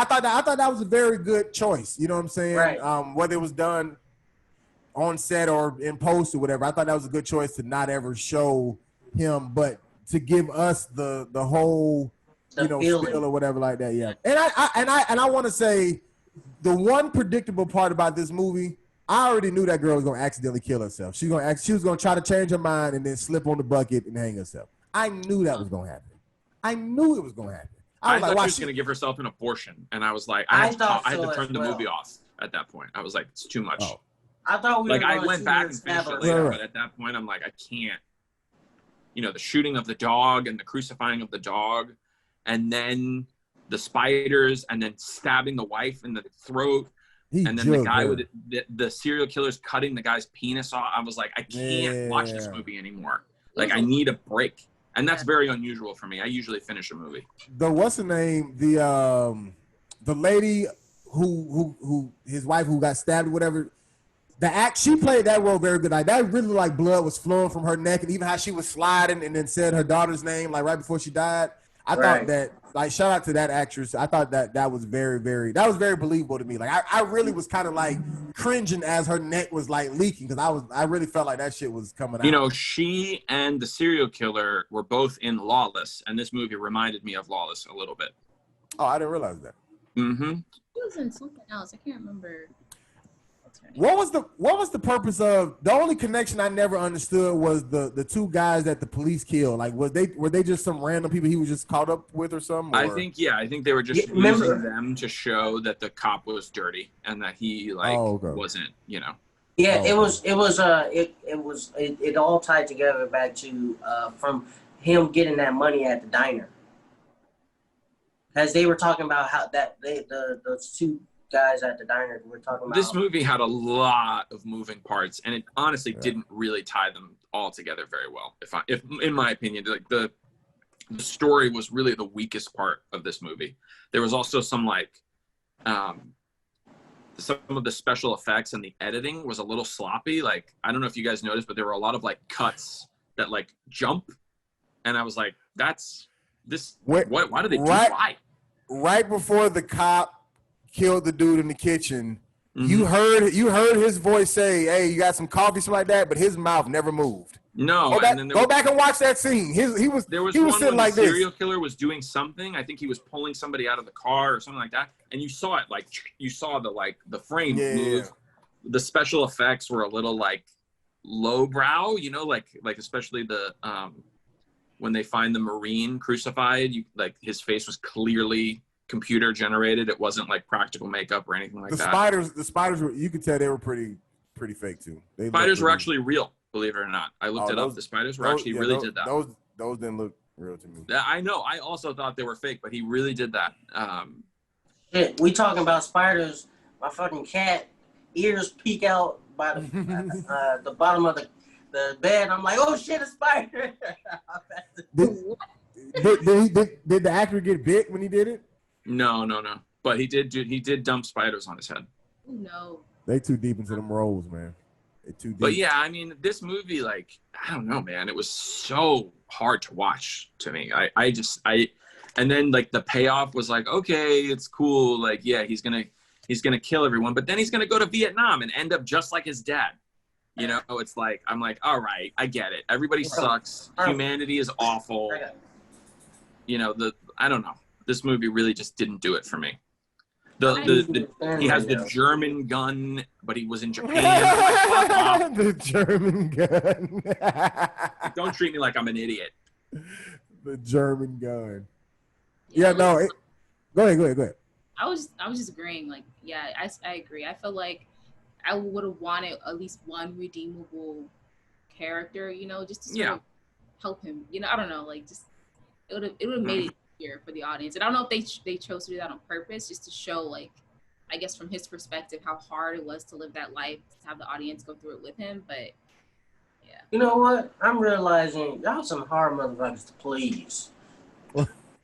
thought that was a very good choice. You know what I'm saying? Right. Whether it was done on set or in post or whatever, I thought that was a good choice to not ever show him, but to give us the whole feel or whatever like that. Yeah. And I want to say the one predictable part about this movie, I already knew that girl was gonna accidentally kill herself. She was gonna try to change her mind and then slip on the bucket and hang herself. I knew that was gonna happen. I knew it was gonna happen. I thought she was gonna give herself an abortion, and I was like, I had to turn the movie off at that point. I was like, it's too much. Oh. I thought we were I went back and finished it later, but at that point, I'm like, I can't. The shooting of the dog and the crucifying of the dog, and then the spiders, and then stabbing the wife in the throat. And then the guy with the serial killer's cutting the guy's penis off. I was like, I can't watch this movie anymore. Like, I need a break. And that's very unusual for me. I usually finish a movie. What's her name? The lady who his wife who got stabbed or whatever. She played that role very good. Like that really like blood was flowing from her neck, and even how she was sliding and then said her daughter's name like right before she died. I thought that, like, shout out to that actress. I thought that was very, very believable to me. Like I really was kind of like cringing as her neck was like leaking, because I really felt like that shit was coming out. She and the serial killer were both in Lawless, and this movie reminded me of Lawless a little bit. Oh, I didn't realize that. Mm-hmm. He was in something else. I can't remember. What was the purpose of the only connection I never understood was the 2 guys that the police killed? Like, were they just some random people he was just caught up with or something? Or? I think they were just using them to show that the cop was dirty and that he wasn't, Yeah, it all tied together back to from him getting that money at the diner. As they were talking about how those 2 guys at the diner were talking about. This movie had a lot of moving parts, and it honestly didn't really tie them all together very well. If in my opinion, like the story was really the weakest part of this movie. There was also some some of the special effects and the editing was a little sloppy. Like, I don't know if you guys noticed, but there were a lot of like cuts that like jump, and I was like, "That's this. Why do they do that?" Right before the cop killed the dude in the kitchen, you heard his voice say, "Hey, you got some coffee," something like that, but his mouth never moved. No, go back and watch that scene. He was sitting like this. The serial killer was doing something. I think he was pulling somebody out of the car or something like that, and you saw it. Like, you saw the frame move. Yeah. The special effects were a little like lowbrow, like especially the when they find the Marine crucified, his face was clearly computer generated. It wasn't like practical makeup or anything like that. The spiders were, you could tell they were pretty fake too. Spiders were actually real, believe it or not. I looked it up. The spiders were actually did that. Those didn't look real to me. I know. I also thought they were fake, but he really did that. Shit, we talking about spiders. My fucking cat ears peek out by the bottom of the bed. I'm like, oh shit, a spider. Did the actor get bit when he did it? No. But he did dump spiders on his head. No. They too deep into them roles, man. They too deep. But yeah, I mean, this movie, like, I don't know, man. It was so hard to watch to me. And then like the payoff was like, okay, it's cool. Like, yeah, he's gonna kill everyone, but then he's gonna go to Vietnam and end up just like his dad. You know, it's like, I'm like, all right, I get it. Everybody sucks. Humanity is awful. You know, I don't know. This movie really just didn't do it for me. He has the German gun, but he was in Japan. The German gun. Don't treat me like I'm an idiot. The German gun. Yeah, no. Go ahead. I was just agreeing. Like, yeah, I agree. I feel like I would have wanted at least one redeemable character, you know, just to sort of help him. You know, I don't know, like just it would have made it easier for the audience. And I don't know if they chose to do that on purpose, just to show, like, I guess from his perspective, how hard it was to live that life, to have the audience go through it with him. But yeah, You know what? I'm realizing y'all some hard motherfuckers to please.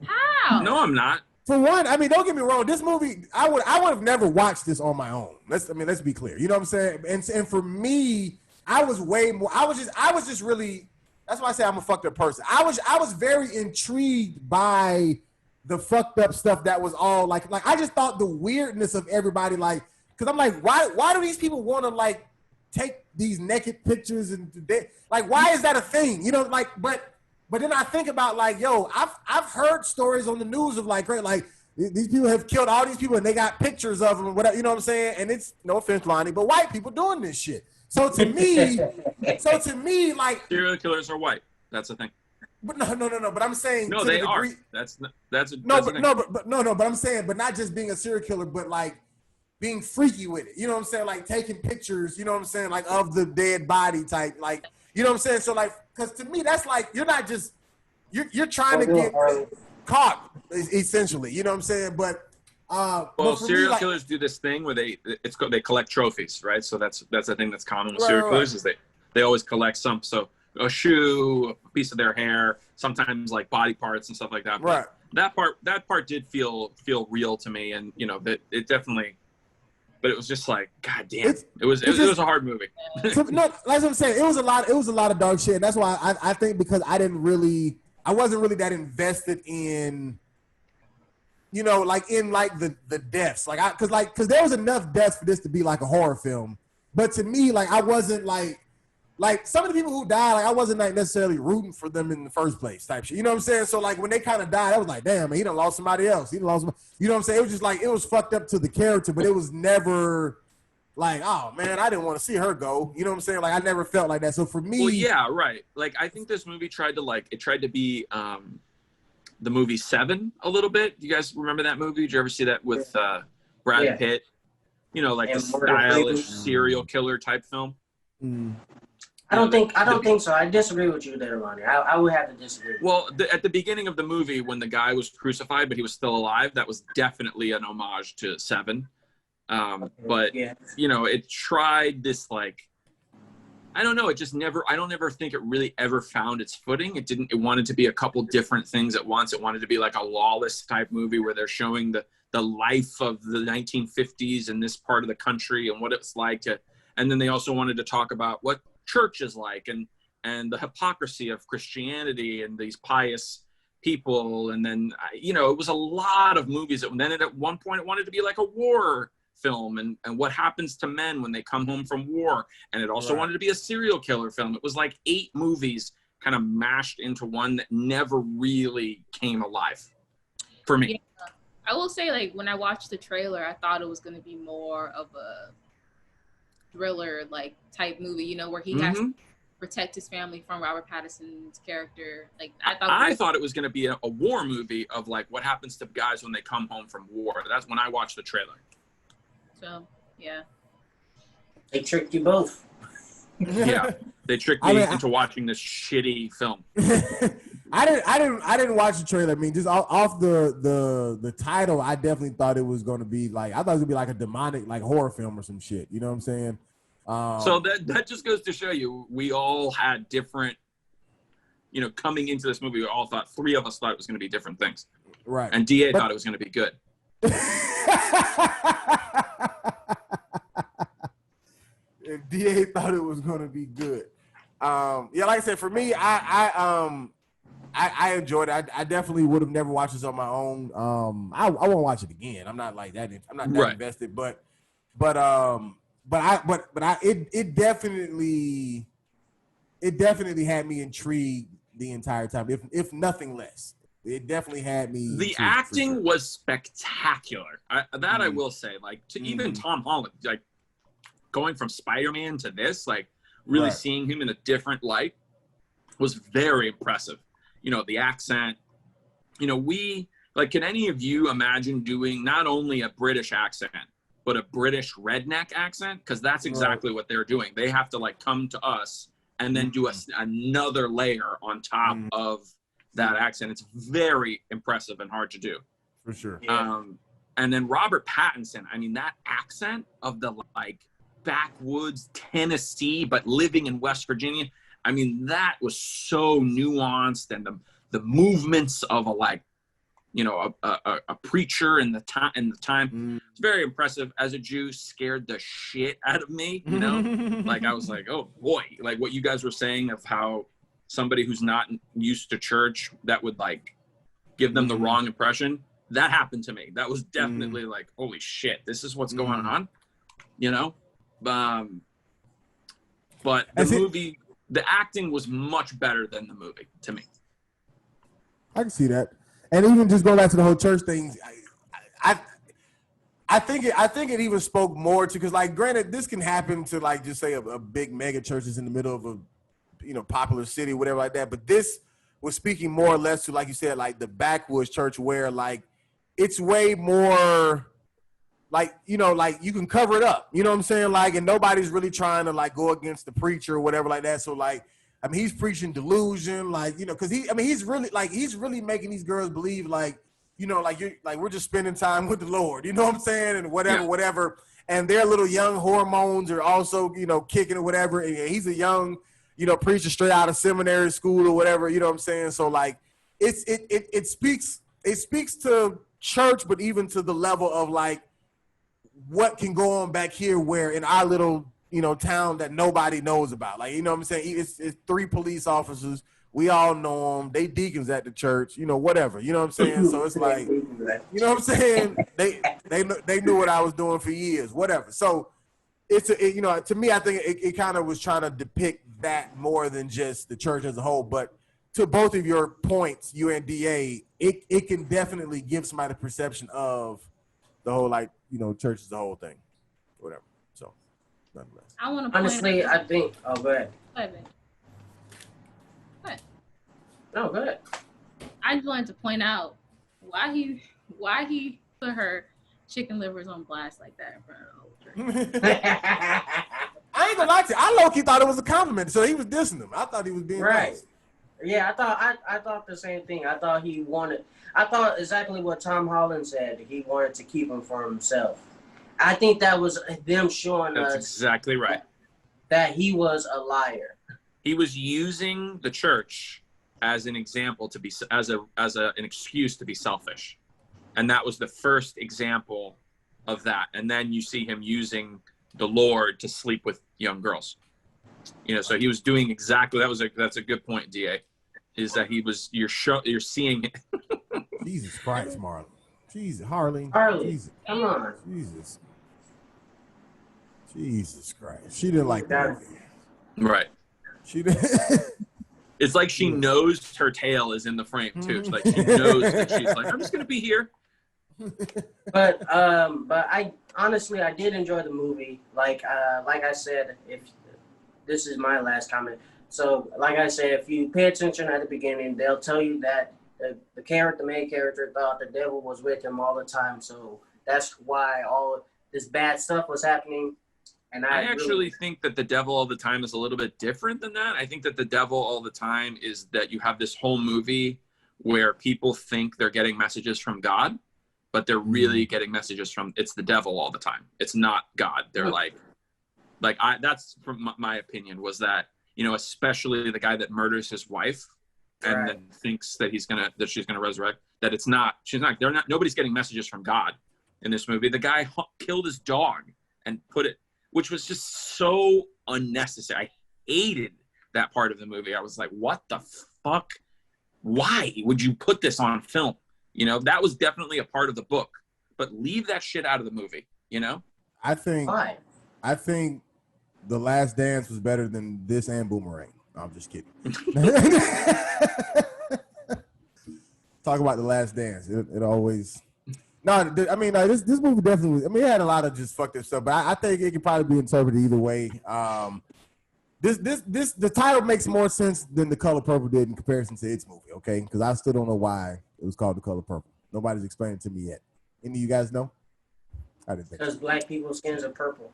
how? No, I'm not. For one, I mean, don't get me wrong. This movie, I would have never watched this on my own. Let's be clear. You know what I'm saying? And for me, I was way more. I was just really. That's why I say I'm a fucked up person. I was very intrigued by the fucked up stuff that was all like I just thought the weirdness of everybody, like, because I'm like, why do these people want to like take these naked pictures and like, why is that a thing? You know, like, but then I think about, like, yo, I've heard stories on the news of, like, great, like, these people have killed all these people and they got pictures of them and whatever, you know what I'm saying? And it's, no offense, Lonnie, but white people doing this shit. So to me, like, Serial killers are white. That's the thing. But no. But I'm saying No, to they the are. degree, But But I'm saying, but not just being a serial killer, but like being freaky with it. You know what I'm saying? Like taking pictures. You know what I'm saying? Like of the dead body type. Like, you know what I'm saying? So like, because to me, that's like, you're not just you're trying to get caught essentially. You know what I'm saying? But well, serial killers do this thing where they collect trophies, right? So that's the thing that's common with serial killers is they always collect some. So a shoe, a piece of their hair, sometimes like body parts and stuff like that. But that part did feel real to me, and you know that it definitely. But it was just like, God damn, it was a hard movie. No, that's what I'm saying. It was a lot of dog shit. And that's why I think, because I wasn't really that invested in, you know, like in like the deaths, because there was enough deaths for this to be like a horror film. But to me, like, I wasn't like some of the people who died, like, I wasn't like necessarily rooting for them in the first place type shit. You know what I'm saying? So like when they kind of died, I was like, damn, man, he done lost somebody else. You know what I'm saying? It was just like, it was fucked up to the character, but it was never like, oh man, I didn't want to see her go. You know what I'm saying? Like, I never felt like that. So for me, well, yeah, right. Like, I think this movie tried to be the movie Seven a little bit. You guys remember that movie? Did you ever see that with Brad Pitt? You know, like the stylish serial killer type film. I don't think so. I disagree with you there, Lonnie. I would have to disagree. Well, at the beginning of the movie, when the guy was crucified but he was still alive, that was definitely an homage to Seven. But you know, it tried this, like, I don't know. It just never. I don't ever think it really ever found its footing. It didn't. It wanted to be a couple different things at once. It wanted to be like a lawless type movie where they're showing the life of the 1950s in this part of the country and what it's like to. And then they also wanted to talk about what church is like and the hypocrisy of Christianity and these pious people. And then, you know, it was a lot of movies. And then at one point it wanted to be like a war film and what happens to men when they come home from war. And it also wanted to be a serial killer film. It was like 8 movies kind of mashed into one that never really came alive for me. Yeah. I will say, like, when I watched the trailer, I thought it was going to be more of a thriller like type movie, you know, where he has to protect his family from Robert Pattinson's character. Like, I thought it was going to be a war movie of like what happens to guys when they come home from war. That's when I watched the trailer. So yeah, they tricked you both. Yeah, they tricked me into watching this shitty film. I didn't watch the trailer. I mean, just off the title, I definitely thought it was going to be like, I thought it was going to be like a demonic, like, horror film or some shit. You know what I'm saying? So that just goes to show you, we all had different you know, coming into this movie, we all thought, three of us thought it was going to be different things. Right. And DA thought it was going to be good. If DA thought it was going to be good. Yeah, like I said, for me, I enjoyed it. I definitely would have never watched this on my own. I won't watch it again. I'm not like that. I'm not that Right. invested. But it definitely had me intrigued the entire time. If nothing less, it definitely had me. The intrigued, acting for sure. was spectacular. I will say, like, to even Tom Holland, like going from Spider-Man to this, like really Right. seeing him in a different light was very impressive. You know, the accent, you know, can any of you imagine doing not only a British accent, but a British redneck accent? Because that's exactly what they're doing. They have to like come to us and then do another layer on top of that accent. It's very impressive and hard to do. For sure. Yeah. And then Robert Pattinson, I mean, that accent of the like backwoods Tennessee, but living in West Virginia, I mean, that was so nuanced, and the movements of a like, you know, a preacher in the time. It's very impressive. As a Jew, scared the shit out of me, you know? Like, I was like, oh boy, like what you guys were saying of how somebody who's not used to church, that would like give them the wrong impression. That happened to me. That was definitely like, holy shit, this is what's going on, you know? But the movie, the acting was much better than the movie to me. I can see that. And even just going back to the whole church thing, I think it even spoke more to, because like, granted, this can happen to like just say a big mega churches in the middle of a, you know, popular city, whatever like that. But this was speaking more or less to, like you said, like the backwoods church, where like it's way more like, you know, like you can cover it up, you know what I'm saying? Like, and nobody's really trying to like go against the preacher or whatever like that. So like, I mean, he's preaching delusion, like, you know, because he's really making these girls believe like, you know, like we're just spending time with the Lord, you know what I'm saying? And whatever. And their little young hormones are also, you know, kicking or whatever. And he's a young, you know, preacher straight out of seminary school or whatever, you know what I'm saying? So like, it speaks to church, but even to the level of like what can go on back here, where in our little, you know, town that nobody knows about. Like, you know what I'm saying? It's 3 police officers. We all know them. They deacons at the church, you know, whatever. You know what I'm saying? So it's like, you know what I'm saying? They knew what I was doing for years, whatever. So you know, to me, I think it kind of was trying to depict that more than just the church as a whole. But to both of your points, you and DA, it can definitely give somebody the perception of the whole, like, you know, church is the whole thing, whatever. So, nonetheless. I want to Honestly, I think. Oh, go ahead. Go ahead, man. No, go ahead. I just wanted to point out why he put her chicken livers on blast like that in front of the whole church. I ain't gonna lie to you. I low-key thought it was a compliment, so he was dissing him. I thought he was being Right. nice. Yeah, I thought the same thing. I thought exactly what Tom Holland said. He wanted to keep him for himself. I think that was them showing That's us exactly right. that he was a liar. He was using the church as an example to be an excuse to be selfish, and that was the first example of that. And then you see him using the Lord to sleep with young girls. You know, so he was doing exactly that's a good point, DA. Is that you're seeing it. Jesus Christ, Marlon. Jesus, Harley. Jesus. Come on. Jesus Christ. She didn't like that. Right. She didn't. It's like she knows her tail is in the frame too. It's like she knows that she's like, I'm just gonna be here. But I honestly did enjoy the movie. Like I said, if this is my last comment. So like I said, if you pay attention at the beginning, they'll tell you that the main character thought the devil was with him all the time. So that's why all this bad stuff was happening. And I actually think that the devil all the time is a little bit different than that. I think that the devil all the time is that you have this whole movie where people think they're getting messages from God, but they're really getting messages from, it's the devil all the time. It's not God. They're that's from my opinion, was that, you know, especially the guy that murders his wife, and Right. then thinks that she's gonna resurrect. That it's not. She's not. They're not. Nobody's getting messages from God in this movie. The guy killed his dog and put it, which was just so unnecessary. I hated that part of the movie. I was like, what the fuck? Why would you put this on film? You know, that was definitely a part of the book, but leave that shit out of the movie. You know, I think Why? The Last Dance was better than this and Boomerang. No, I'm just kidding. Talk about The Last Dance. It always. No, I mean, this movie definitely was. I mean, it had a lot of just fucked up stuff, but I think it could probably be interpreted either way. The title makes more sense than The Color Purple did in comparison to its movie. Okay, because I still don't know why it was called The Color Purple. Nobody's explained it to me yet. Any of you guys know? I didn't think. Because black people's skins are purple.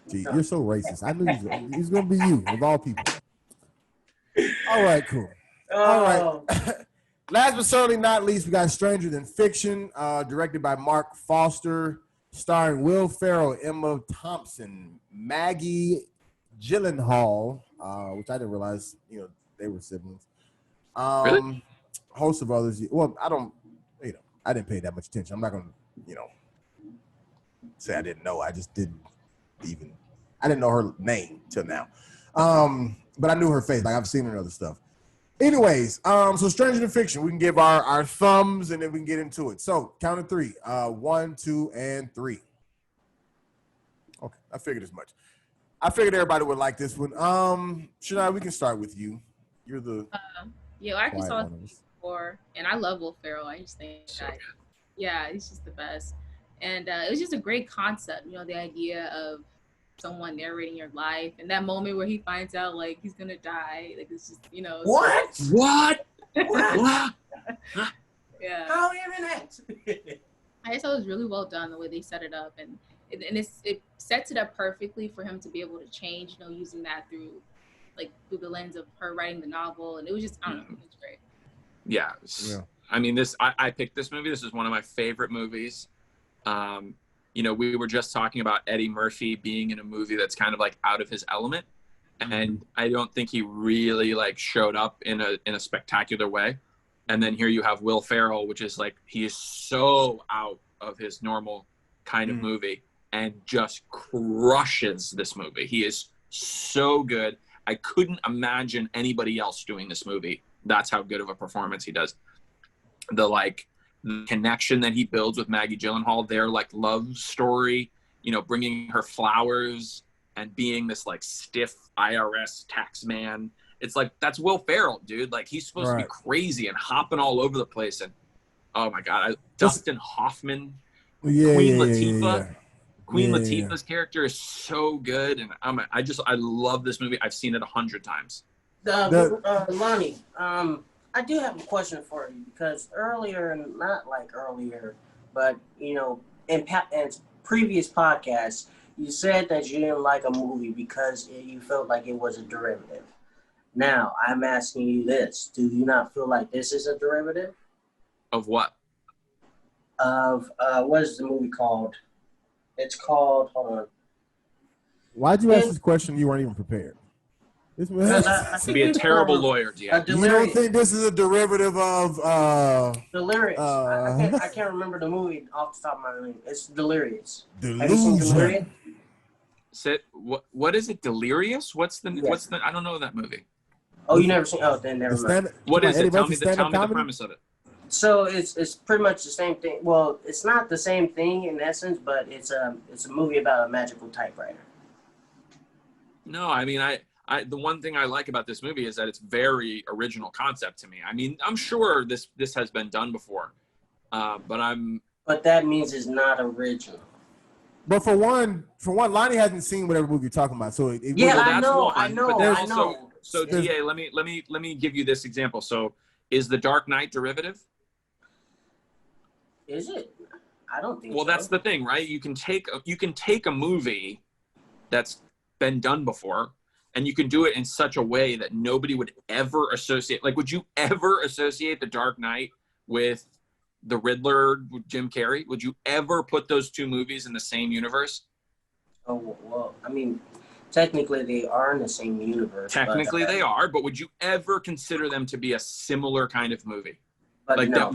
Gee, you're so racist. I knew it was going to be you, of all people. All right, cool. All right. Last but certainly not least, we got Stranger Than Fiction, directed by Mark Foster, starring Will Ferrell, Emma Thompson, Maggie Gyllenhaal, which I didn't realize, they were siblings. Really? Host of others. Well, I didn't pay that much attention. I'm not going to, say I didn't know. I just didn't I didn't know her name till now. But I knew her face. Like, I've seen her in other stuff. Anyways, so Stranger Than Fiction, we can give our thumbs and then we can get into it. So, count of three. 1, 2, and 3. Okay, I figured as much. I figured everybody would like this one. Shania, we can start with you. You're the Yeah, I actually quiet saw one of it us. before, and I love Will Ferrell. I just think So that, yeah, he's just the best. And it was just a great concept, the idea of someone narrating your life, and that moment where he finds out like he's gonna die, like it's just What? What? What? yeah. How even that? I just thought it was really well done the way they set it up, and it sets it up perfectly for him to be able to change, using that through the lens of her writing the novel, and it was just I don't know, it was great. Yeah. I mean, I picked this movie. This is one of my favorite movies. We were just talking about Eddie Murphy being in a movie that's kind of like out of his element, and I don't think he really showed up in a spectacular way. And then here you have Will Ferrell, which is he is so out of his normal kind of movie and just crushes this movie. He is so good. I couldn't imagine anybody else doing this movie. That's how good of a performance he does. The connection that he builds with Maggie Gyllenhaal, their love story, bringing her flowers and being this stiff IRS tax man. It's that's Will Ferrell, dude. He's supposed to be crazy and hopping all over the place. And oh my God, Dustin Hoffman, Queen Latifah. Queen Latifah's character is so good, and I love this movie. I've seen it 100 times. Lonnie, I do have a question for you because but in previous podcasts, you said that you didn't like a movie because you felt like it was a derivative. Now, I'm asking you this. Do you not feel like this is a derivative? Of what? Of, what is the movie called? It's called, hold on. Why'd you ask this question? You weren't even prepared. To be a terrible lawyer, yeah. You don't think this is a derivative of Delirious. I can't remember the movie off the top of my head. It's Delirious. Delusion. Have you seen Delirious? What is it? Delirious? What's the I don't know that movie. Oh, you never seen? Oh, then never mind. What is it? Tell me the premise of it. So it's pretty much the same thing. Well, it's not the same thing in essence, but it's a movie about a magical typewriter. No, I mean the one thing I like about this movie is that it's very original concept to me. I mean, I'm sure this has been done before, but that means it's not original. But for one, Lonnie hasn't seen whatever movie you're talking about. So I know. So DA, let me give you this example. So is The Dark Knight derivative? Is it? I don't think. Well, that's the thing, right? You can take a movie that's been done before, and you can do it in such a way that nobody would ever associate. Would you ever associate The Dark Knight with The Riddler with Jim Carrey? Would you ever put those two movies in the same universe? Oh well, I mean, Technically, they are in the same universe. Technically, they are, but would you ever consider them to be a similar kind of movie? But Like no.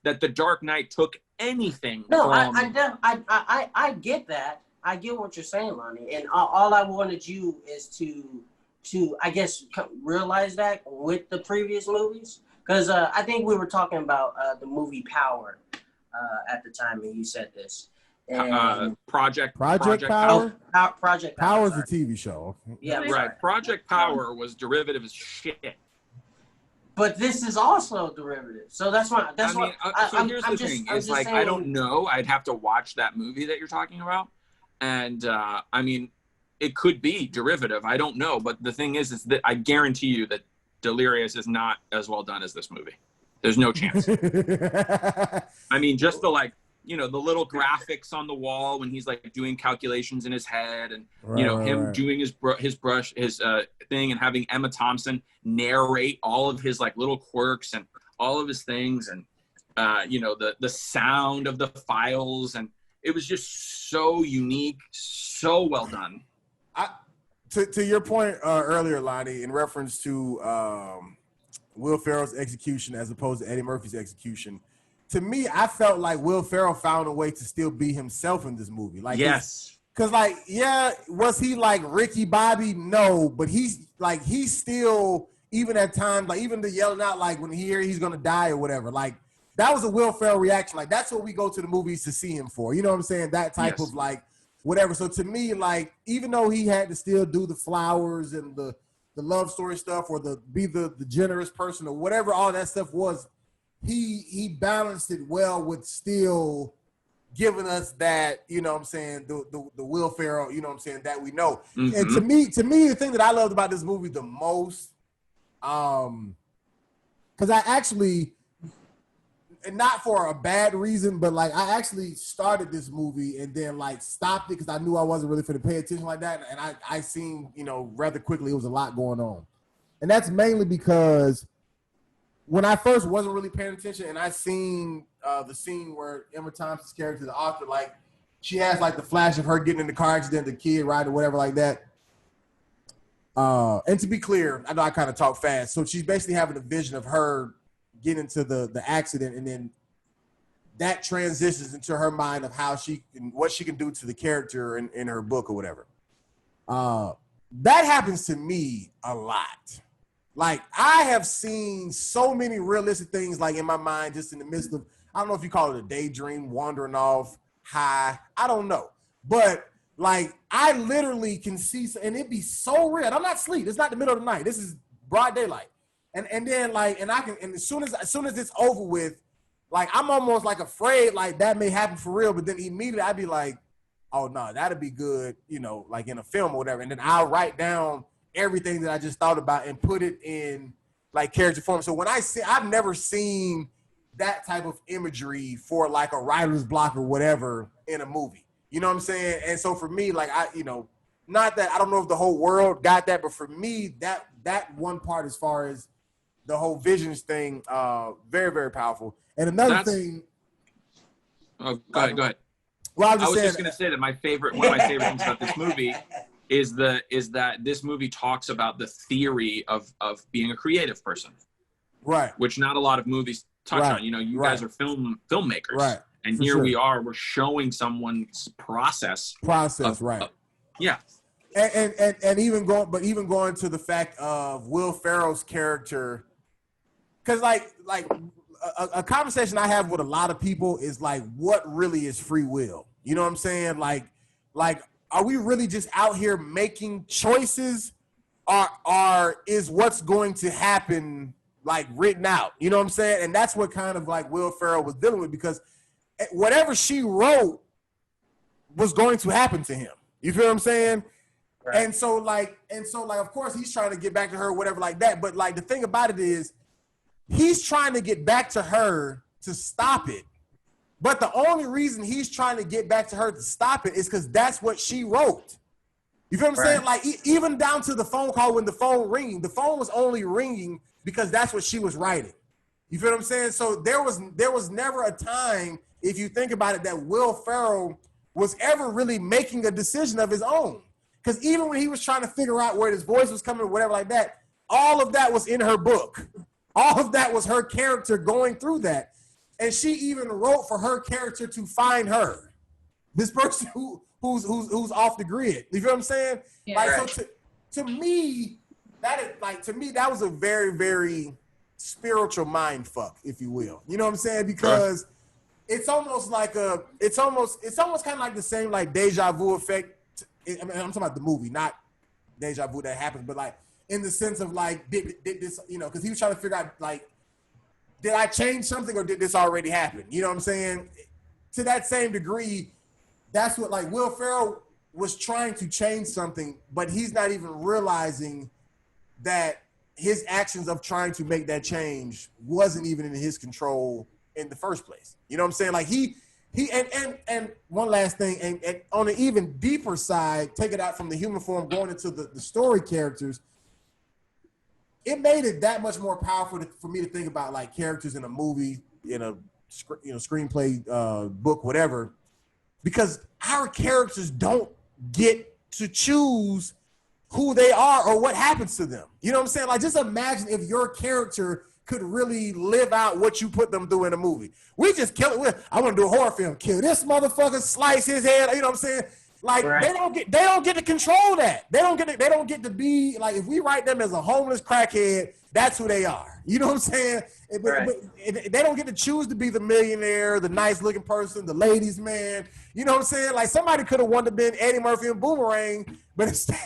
that The Dark Knight took anything No, from. I get that. I get what you're saying, Lonnie. And all I wanted you is to I guess realize that with the previous movies, because I think we were talking about the movie Power at the time, and you said this. And Project Power. Project Power is Power. a TV show. Yeah, I'm Right. sorry. Project Power was derivative as shit. But this is also derivative. So that's why. That's I mean, why. so here's the thing: I'm is just like saying, I don't know. I'd have to watch that movie that you're talking about, and I mean, it could be derivative. I don't know, but the thing is that I guarantee you that Delirious is not as well done as this movie. There's no chance. I mean, just the the little graphics on the wall when he's like doing calculations in his head, and him doing his thing, and having Emma Thompson narrate all of his like little quirks and all of his things, and the sound of the files, and it was just so unique, so well done. To your point earlier, Lonnie, in reference to Will Ferrell's execution as opposed to Eddie Murphy's execution, to me, I felt like Will Ferrell found a way to still be himself in this movie. Like, yes, because was he like Ricky Bobby? No, but he's still, even at times, like even the yelling out like when he's gonna die or whatever. Like that was a Will Ferrell reaction. Like that's what we go to the movies to see him for. You know what I'm saying? That type of like whatever. So to me, like even though he had to still do the flowers and the love story stuff or be the generous person or whatever all that stuff was, he balanced it well with still giving us that, you know what I'm saying, the Will Ferrell, you know what I'm saying, that we know. Mm-hmm. And to me, the thing that I loved about this movie the most, because I actually, and not for a bad reason, but like I actually started this movie and then like stopped it because I knew I wasn't really going to pay attention like that. And I seen, rather quickly, it was a lot going on. And that's mainly because when I first wasn't really paying attention and I seen the scene where Emma Thompson's character, the author, like she has like the flash of her getting in the car accident, the kid ride or whatever like that. And to be clear, I know I kind of talk fast. So she's basically having a vision of her getting into the accident, and then that transitions into her mind of what she can do to the character in her book or whatever. That happens to me a lot. Like I have seen so many realistic things like in my mind, just in the midst of, I don't know if you call it a daydream, wandering off high. I don't know. But like I literally can see, and it'd be so real. I'm not asleep. It's not the middle of the night. This is broad daylight. And then like, and as soon as it's over with, like I'm almost like afraid like that may happen for real. But then immediately I'd be like, oh no, that'd be good, like in a film or whatever. And then I'll write down everything that I just thought about and put it in like character form. So when I've never seen that type of imagery for like a writer's block or whatever in a movie. You know what I'm saying? And so for me, like not that I don't know if the whole world got that, but for me, that one part as far as the whole visions thing, very, very powerful. And another thing. Oh, go ahead. Well, I was just going to say that one of my favorite things about this movie is that this movie talks about the theory of being a creative person, right? Which not a lot of movies touch on. You guys are filmmakers, right? And here we are, we're showing someone's process, right? Yeah. And even going to the fact of Will Ferrell's character, because like a conversation I have with a lot of people is like, what really is free will? You know what I'm saying? Like, are we really just out here making choices, or is what's going to happen like written out? You know what I'm saying? And that's what kind of like Will Ferrell was dealing with, because whatever she wrote was going to happen to him. You feel what I'm saying? Right. And so like, of course he's trying to get back to her, whatever like that. But like the thing about it is, he's trying to get back to her to stop it. But the only reason he's trying to get back to her to stop it is because that's what she wrote. You feel what I'm saying? Like even down to the phone call, when the phone ringing, the phone was only ringing because that's what she was writing. You feel what I'm saying? So there was never a time, if you think about it, that Will Ferrell was ever really making a decision of his own. because even when he was trying to figure out where his voice was coming or whatever like that, all of that was in her book. All of that was her character going through that. And she even wrote for her character to find her. This person who's off the grid. You feel what I'm saying? Yeah. Like, Right. so to me, that was a very, very spiritual mind fuck, if you will. You know what I'm saying? Because it's almost like it's almost kind of like the same like deja vu effect. I mean, I'm talking about the movie, not deja vu that happens, but like in the sense of like, did this, you know, because he was trying to figure out like, did I change something or did this already happen? You know what I'm saying? To that same degree, that's what like Will Ferrell was trying to change something, but he's not even realizing that his actions of trying to make that change wasn't even in his control in the first place. You know what I'm saying? Like he and one last thing, and on an even deeper side, take it out from the human form, going into the story characters, it made it that much more powerful for me to think about like characters in a movie, in a screenplay, book, whatever, because our characters don't get to choose who they are or what happens to them. You know what I'm saying? Like, just imagine if your character could really live out what you put them through in a movie. We just kill it. I want to do a horror film. Kill this motherfucker, slice his head. You know what I'm saying? Like, Right. they don't get to control that. They don't get to be like, if we write them as a homeless crackhead, that's who they are. You know what I'm saying? Right. But they don't get to choose to be the millionaire, the nice looking person, the ladies' man. You know what I'm saying? Like, somebody could have wanted to been Eddie Murphy and Boomerang, but instead,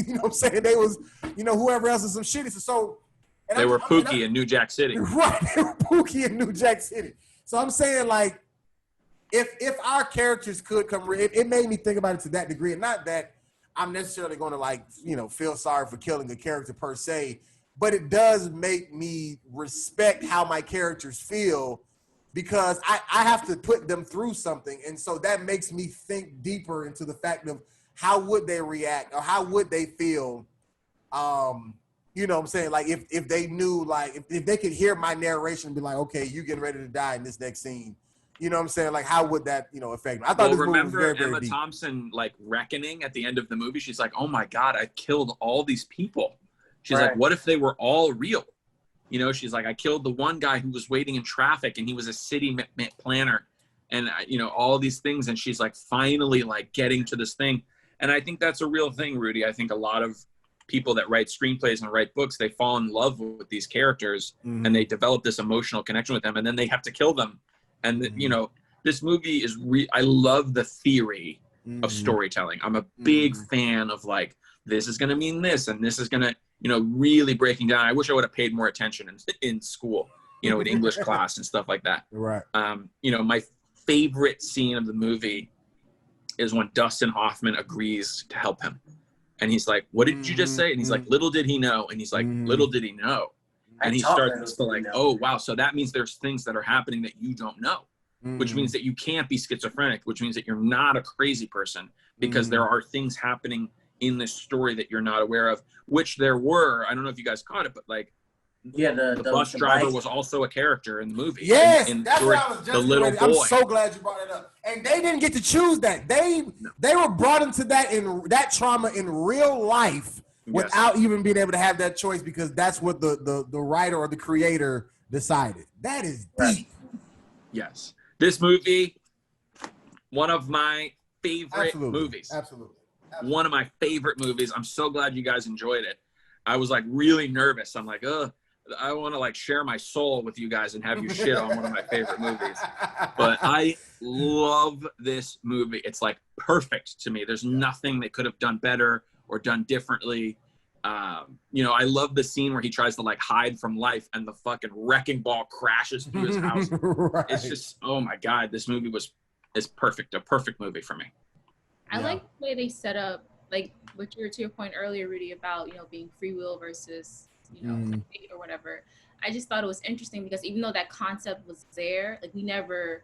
you know what I'm saying? They was, you know, whoever else is some shitty. So They were Pookie in New Jack City. Right, they were Pookie in New Jack City. So I'm saying, like, if our characters could come, it made me think about it to that degree. And not that I'm necessarily going to, like, you know, feel sorry for killing a character per se, but it does make me respect how my characters feel, because I have to put them through something. And so that makes me think deeper into the fact of how would they react or how would they feel. You know what I'm saying? Like, if they knew, like, if they could hear my narration and be like, okay, you getting ready to die in this next scene. You know what I'm saying? Like, how would that, you know, affect me? I thought this movie was very, very Emma deep. Thompson, like, reckoning at the end of the movie? She's like, oh my God, I killed all these people. She's Right. like, what if they were all real? You know, she's like, I killed the one guy who was waiting in traffic and he was a city planner and, you know, all these things. And she's like, finally, like, getting to this thing. And I think that's a real thing, Rudy. I think a lot of people that write screenplays and write books, they fall in love with these characters and they develop this emotional connection with them, and then they have to kill them. And, you know, this movie is I love the theory of storytelling. I'm a big fan of, like, this is going to mean this, and this is going to, you know, really breaking down. I wish I would have paid more attention in school, you know, in English class and stuff like that. Right. You know, my favorite scene of the movie is when Dustin Hoffman agrees to help him. And he's like, what did you just say? And he's like, little did he know. And he's like, little did he know. And he starts to like, oh, wow. So that means there's things that are happening that you don't know, which means that you can't be schizophrenic, which means that you're not a crazy person, because there are things happening in this story that you're not aware of, which there were. I don't know if you guys caught it, but like, Yeah, the bus driver was also a character in the movie. Yes, and that's what I was just the little ready. boy. I'm so glad you brought it up. And they didn't get to choose that. They were brought into that trauma in real life without even being able to have that choice, because that's what the writer or the creator decided. That is deep. Yes. This movie, one of my favorite movies. Absolutely. One of my favorite movies. I'm so glad you guys enjoyed it. I was like really nervous. I'm like, I want to like share my soul with you guys and have you shit on one of my favorite movies. But I love this movie. It's like perfect to me. There's nothing they could have done better or done differently. You know, I love the scene where he tries to like hide from life and the fucking wrecking ball crashes through his house. Right. It's just, oh my God, this movie is perfect. A perfect movie for me. I like the way they set up, like what you were to your point earlier, Rudy, about, you know, being free will versus, you know, fate or whatever. I just thought it was interesting because even though that concept was there, like we never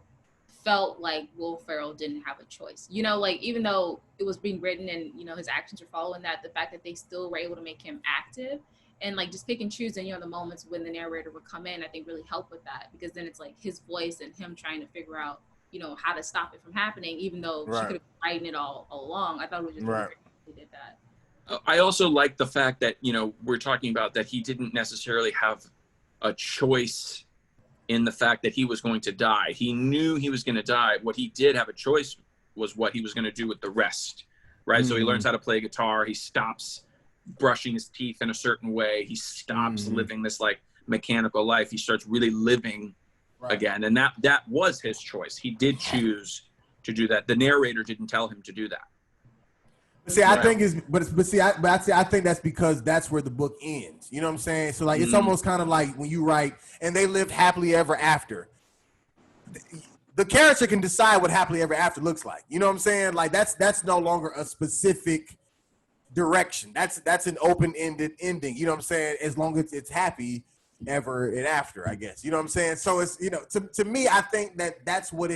felt like Will Ferrell didn't have a choice. You know, like even though it was being written and, you know, his actions were following that, the fact that they still were able to make him active and like just pick and choose, and, you know, the moments when the narrator would come in, I think really helped with that, because then it's like his voice and him trying to figure out, you know, how to stop it from happening, even though she could have been writing it all along. I thought it was just really great that they did that. I also like the fact that, you know, we're talking about that he didn't necessarily have a choice in the fact that he was going to die. He knew he was going to die. What he did have a choice was what he was going to do with the rest, right? So he learns how to play guitar. He stops brushing his teeth in a certain way. He stops living this like mechanical life. He starts really living again. And that was his choice. He did choose to do that. The narrator didn't tell him to do that. See, I think I think that's because that's where the book ends. You know what I'm saying? So like, it's almost kind of like when you write, and they lived happily ever after. The character can decide what happily ever after looks like. You know what I'm saying? Like that's no longer a specific direction. That's an open-ended ending. You know what I'm saying? As long as it's happy ever and after, I guess. You know what I'm saying? So it's, you know, to me, I think that's what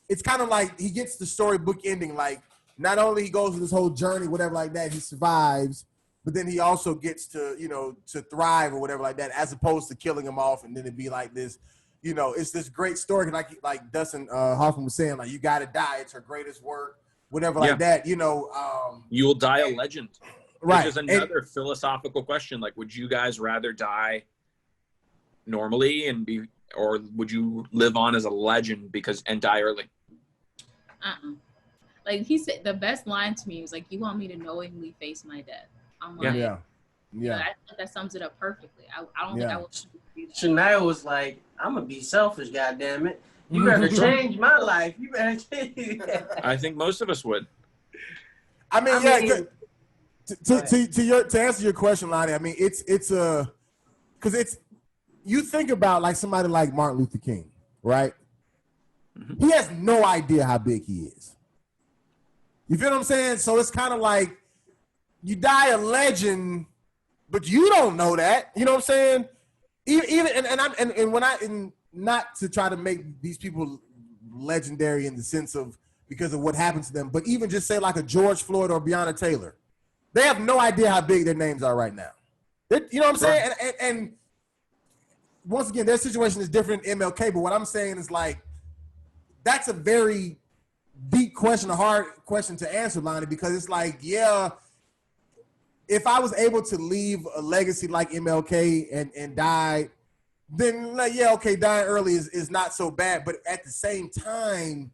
it's kind of like. He gets the storybook ending like. Not only he goes through this whole journey, whatever like that, he survives, but then he also gets to, you know, to thrive or whatever like that, as opposed to killing him off and then it'd be like this, you know, it's this great story. Like Dustin Hoffman was saying, like, you got to die. It's her greatest work, whatever like that, you know. You will die a legend. Right. Which is another philosophical question. Like, would you guys rather die normally or would you live on as a legend and die early? Like he said, the best line to me was like, "You want me to knowingly face my death?" I'm like, yeah. You know, I think that sums it up perfectly. I don't think I would do that. Shania was like, "I'm gonna be selfish, goddammit. You better change my life. You better change." I think most of us would. I mean, to answer your question, Lonnie. I mean, it's because it's, you think about like somebody like Martin Luther King, right? He has no idea how big he is. You feel what I'm saying? So it's kind of like you die a legend, but you don't know that. You know what I'm saying? Even not to try to make these people legendary in the sense of because of what happened to them, but even just say like a George Floyd or Breonna Taylor, they have no idea how big their names are right now. You know what I'm saying? And once again, their situation is different in MLK, but what I'm saying is like that's a very deep question, a hard question to answer, Lonnie, because it's like, yeah, if I was able to leave a legacy like MLK and die, then like, yeah, okay, dying early is not so bad. But at the same time,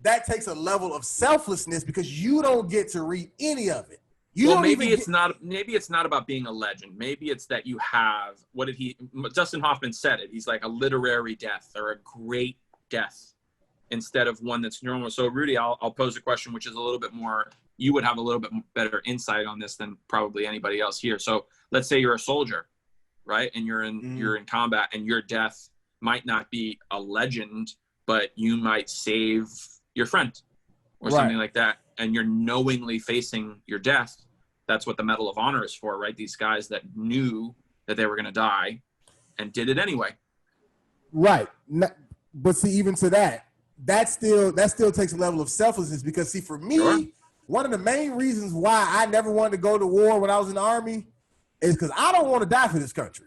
that takes a level of selflessness because you don't get to read any of it. Maybe it's not about being a legend. Maybe it's that you have, Dustin Hoffman said it. He's like a literary death or a great death, instead of one that's normal. So Rudy, I'll pose a question, which is a little bit more, you would have a little bit better insight on this than probably anybody else here. So let's say you're a soldier, right? And you're in combat and your death might not be a legend, but you might save your friend or something like that. And you're knowingly facing your death. That's what the Medal of Honor is for, right? These guys that knew that they were going to die and did it anyway. Right. But see, even to that still takes a level of selflessness because see, for me, one of the main reasons why I never wanted to go to war when I was in the Army is because I don't want to die for this country.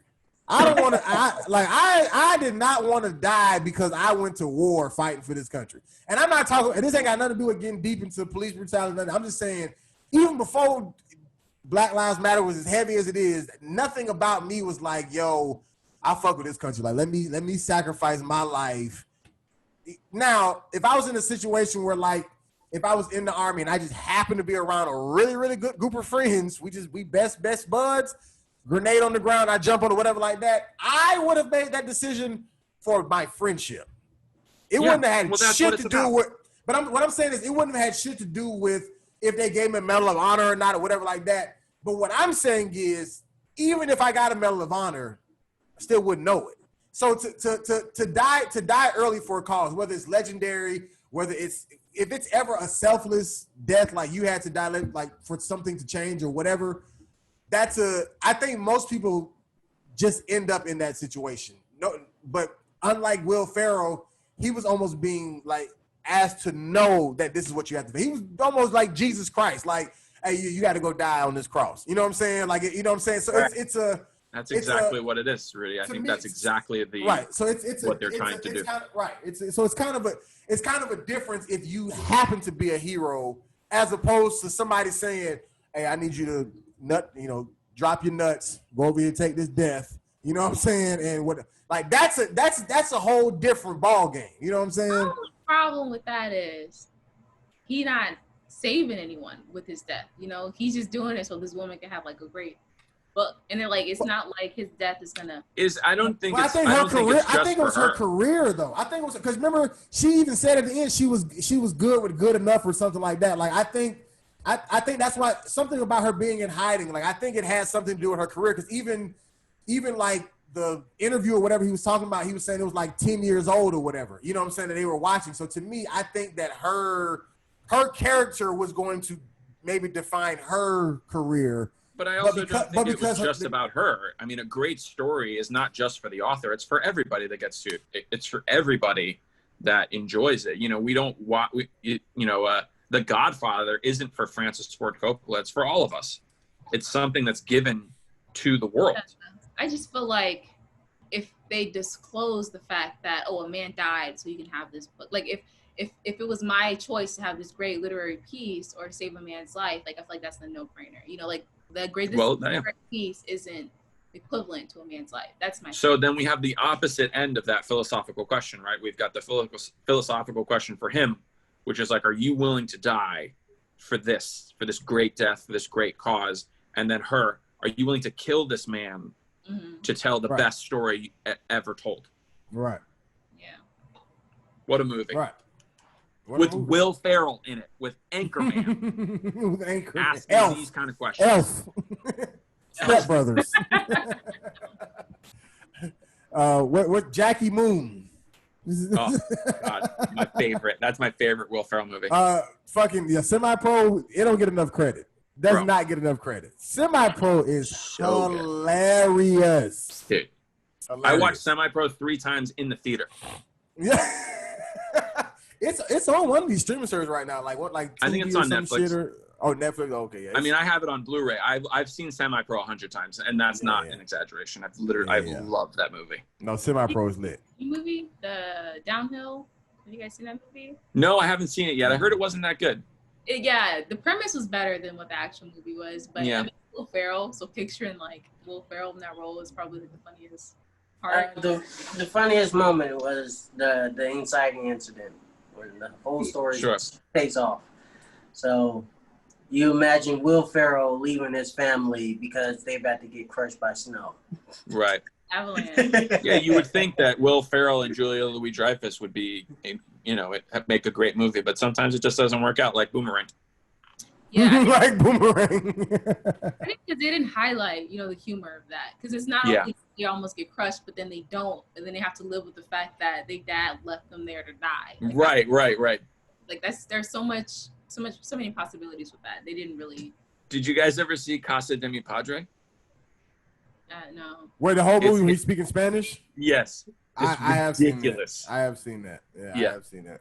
I don't want to. I did not want to die because I went to war fighting for this country. And I'm not talking. And this ain't got nothing to do with getting deep into police brutality. I'm just saying, even before Black Lives Matter was as heavy as it is, nothing about me was like, yo, I fuck with this country. Like, let me sacrifice my life. Now, if I was in a situation where, like, if I was in the Army and I just happened to be around a really, really good group of friends, we best buds, grenade on the ground, I jump on it, whatever like that, I would have made that decision for my friendship. It wouldn't have had shit to do with, but what I'm saying is it wouldn't have had shit to do with if they gave me a Medal of Honor or not or whatever like that. But what I'm saying is, even if I got a Medal of Honor, I still wouldn't know it. So to die early for a cause, whether it's legendary, if it's ever a selfless death, like you had to die like for something to change or whatever, I think most people just end up in that situation. No, but unlike Will Ferrell, he was almost being like asked to know that this is what you have to do. He was almost like Jesus Christ, like, hey, you got to go die on this cross. You know what I'm saying? Like, you know what I'm saying? So right. That's exactly what it is, really. I think that's exactly right. So what they're trying to do. Right. It's kind of a difference if you happen to be a hero as opposed to somebody saying, hey, I need you to drop your nuts, go over here and take this death. You know what I'm saying? And what like that's a whole different ball game. You know what I'm saying? The problem with that is he not saving anyone with his death. You know, he's just doing it so this woman can have like a great book. And then like it's not like his death is gonna. I don't think. Well, it's, I think I her don't think career. it's just I think it was for her career, though. I think it was because remember she even said at the end she was good with good enough or something like that. Like I think that's why something about her being in hiding. Like I think it has something to do with her career because even like the interview or whatever he was talking about, he was saying it was like 10 years old or whatever. You know what I'm saying that they were watching. So to me, I think that her character was going to maybe define her career. But I also don't think it was just about her. I mean, a great story is not just for the author. It's for everybody that gets to it. It's for everybody that enjoys it. You know, we don't want, The Godfather isn't for Francis Ford Coppola. It's for all of us. It's something that's given to the world. I just feel like if they disclose the fact that, a man died so you can have this book. Like if it was my choice to have this great literary piece or to save a man's life, like I feel like that's a no-brainer. You know, like the greatest literary piece isn't equivalent to a man's life. That's my So then we have the opposite end of that philosophical question, right? We've got the philosophical question for him, which is like, are you willing to die for this great death, for this great cause? And then her, are you willing to kill this man to tell the best story ever told? Right. Yeah. What a movie. Right. With Will Ferrell in it, with Anchorman. With Anchorman. Asking these kind of questions. Elf. Step Brothers. What Jackie Moon. Oh God, my favorite. That's my favorite Will Ferrell movie. Semi-Pro. It don't get enough credit. Does not get enough credit. Semi-Pro is so hilarious. Dude, hilarious. I watched Semi-Pro 3 times in the theater. Yeah. It's on one of these streaming services right now. Like what? Like I think it's on Netflix. Netflix. Okay, yeah. I mean, I have it on Blu-ray. I've seen Semi-Pro 100 times, and that's not an exaggeration. I've loved that movie. No, Semi-Pro is lit. Movie, the Downhill. Have you guys seen that movie? No, I haven't seen it yet. I heard it wasn't that good. The premise was better than what the actual movie was, but I mean, Will Ferrell. So picturing like Will Ferrell in that role is probably like the funniest part. The funniest moment was the inciting incident when the whole story takes off. So you imagine Will Ferrell leaving his family because they're about to get crushed by snow. Right. Avalanche. Yeah, you would think that Will Ferrell and Julia Louis-Dreyfus would be, make a great movie, but sometimes it just doesn't work out, like Boomerang. Yeah, like Boomerang. I think because they didn't highlight, the humor of that. Because it's not only they almost get crushed, but then they don't, and then they have to live with the fact that their dad left them there to die. Like, right. Like there's so many possibilities with that. They didn't really. Did you guys ever see Casa de Mi Padre? No. Where the whole movie we speak in Spanish? Yes. I have ridiculous. Seen that. I have seen that. Yeah, I have seen that.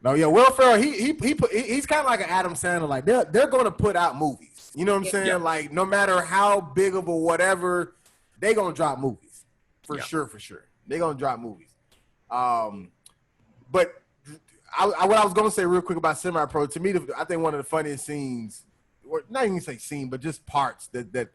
No, yeah, Will Ferrell, he's kind of like an Adam Sandler. Like they're going to put out movies. You know what I'm saying? Yeah. Like no matter how big of a whatever, they gonna drop movies for sure. They gonna drop movies. But what I was gonna say real quick about Semi-Pro, to me, I think one of the funniest scenes, or not even say scene, but just parts that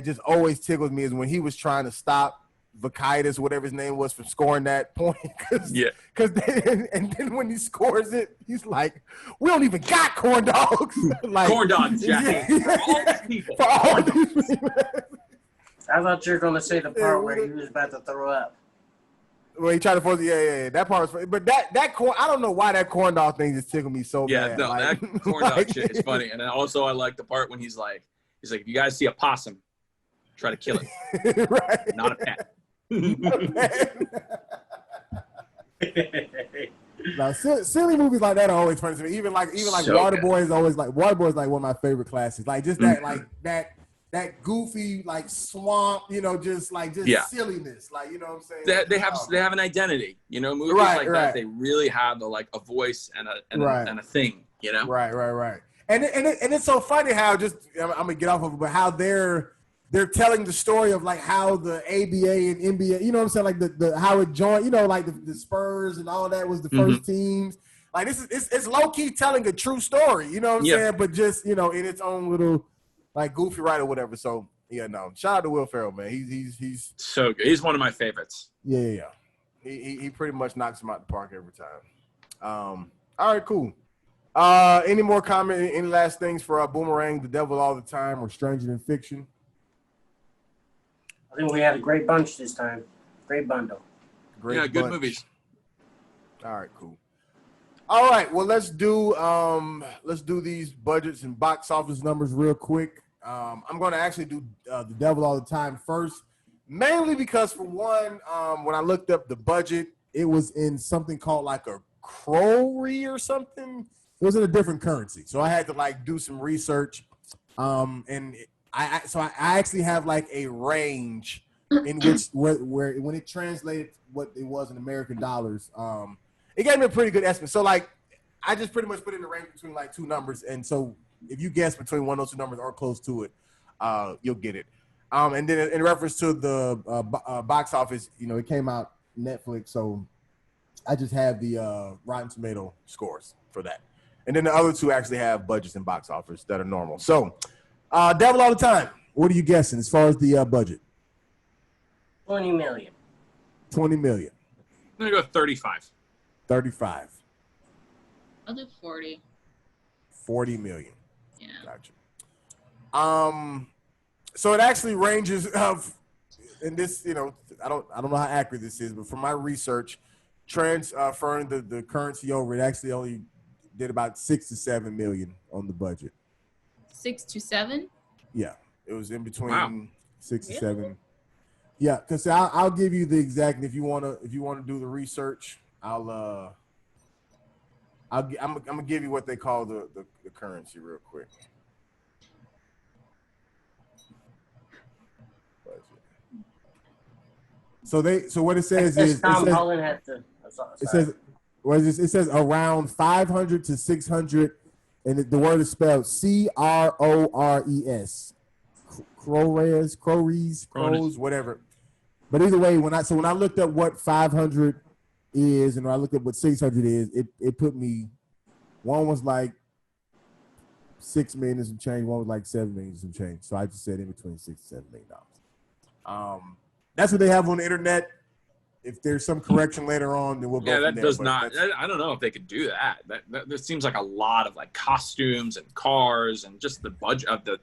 just always tickles me is when he was trying to stop Vakitis, whatever his name was, from scoring that point. And then when he scores it, he's like, "We don't even got corn dogs." Like corn dogs, Jackie. For all these people. For all these people. I thought you were gonna say the part where he was about to throw up. Well, he tried to force it. Yeah. That part was funny. But that corn, I don't know why that corn dog thing just tickled me so bad. Yeah, no, like, that corn dog shit is funny. And then also I like the part when he's like, if you guys see a possum, try to kill it. Right. Not a pet. No, silly movies like that are always funny to me. Even like So Waterboy is always like Waterboy is like one of my favorite classics. Like just that goofy like swamp, just silliness. Like you know what I'm saying? They have an identity. Movies like that, they really have a voice and a thing. Right. And it's so funny how I'm gonna get off of it, but how they're telling the story of like how the ABA and NBA, you know what I'm saying? Like the how it joined, like the Spurs and all that was the first teams. Like this is it's low key telling a true story. You know what I'm saying? But just in its own little like goofy right or whatever. So yeah, no. Shout out to Will Ferrell, man. He's so good. He's one of my favorites. Yeah. He pretty much knocks him out the park every time. All right, cool. Any more comment? Any last things for Boomerang, The Devil All the Time, or Stranger Than Fiction? I think we had a great bunch this time. Great bundle. Great good bunch. movies. All right, cool. All right, well let's do these budgets and box office numbers real quick. I'm going to actually do The Devil All the Time first, mainly because for one, when I looked up the budget, it was in something called like a crowry or something. It was in a different currency, so I had to like do some research. And I actually have like a range in which where when it translated what it was in American dollars, it gave me a pretty good estimate. So like I just pretty much put in the range between like two numbers, and so if you guess between one of those two numbers or close to it, you'll get it. And then in reference to the box office, it came out Netflix, so I just have the Rotten Tomato scores for that. And then the other two actually have budgets and box office that are normal. So, Devil All the Time, what are you guessing as far as the budget? 20 million. 20 million. I'm going to go 35. 35. I'll do 40. 40 million. Yeah. Gotcha. So it actually ranges of, and this, I don't know how accurate this is, but from my research, transferring the currency over, it actually only did about 6 to 7 million on the budget. 6 to 7? Yeah, it was in between. Wow. 6 to 7. Yeah, because I'll give you the exact. If you wanna do the research, I'm gonna give you what they call the currency real quick. So what it says is Tom Holland had to. It says around 500 to 600, and the word is spelled CRORES. Crows, whatever. But either way, when I looked up what 500 is and when I looked up what 600 is, it put me. One was like 6 million and some change. One was like 7 million and some change. So I just said in between $6 to $7 million. That's what they have on the internet. If there's some correction later on, then we'll go. Yeah, from that there. does not. I don't know if they could do that. That seems like a lot of like costumes and cars and just the budget of the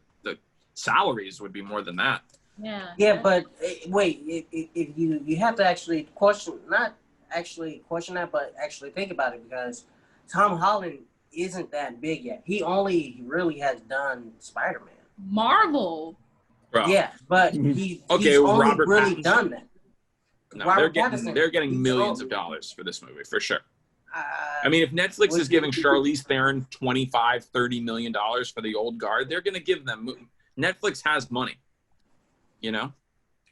salaries would be more than that. Yeah. Yeah, but wait, if you have to actually not actually question that, but actually think about it, because Tom Holland isn't that big yet. He only really has done Spider-Man. Marvel. Bro. Yeah, but he's only Robert really Pattinson. done that. No, Robert they're getting Pattinson, millions of dollars for this movie for sure. I mean, if Netflix is giving Charlize Theron $25-30 million for the old guard, they're going to give them. Netflix has money.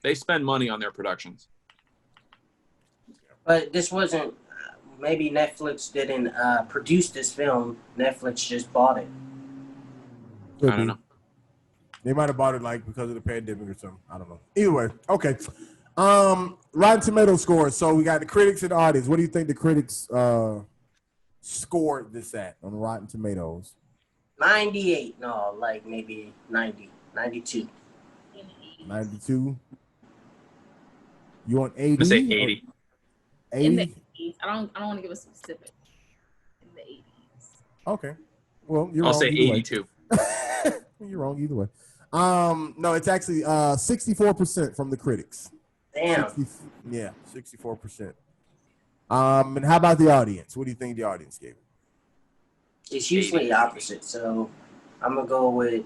They spend money on their productions. But this wasn't. Maybe Netflix didn't produce this film. Netflix just bought it. Could I don't be. know. They might have bought it like because of the pandemic or something. I don't know. Either way, okay. Rotten Tomato scores. So we got the critics and the audience. What do you think the critics scored this at on Rotten Tomatoes? 98. No, like maybe 90. 92. 92. You want 80? I'm say 80. 80? In the 80s. I don't want to give a specific. In the 80s. Okay. Well, you're I'll wrong say either way. 82. You're wrong either way. No, it's actually 64% from the critics. Damn. 64%. And how about the audience? What do you think the audience gave it? It's usually the opposite, so I'm gonna go with.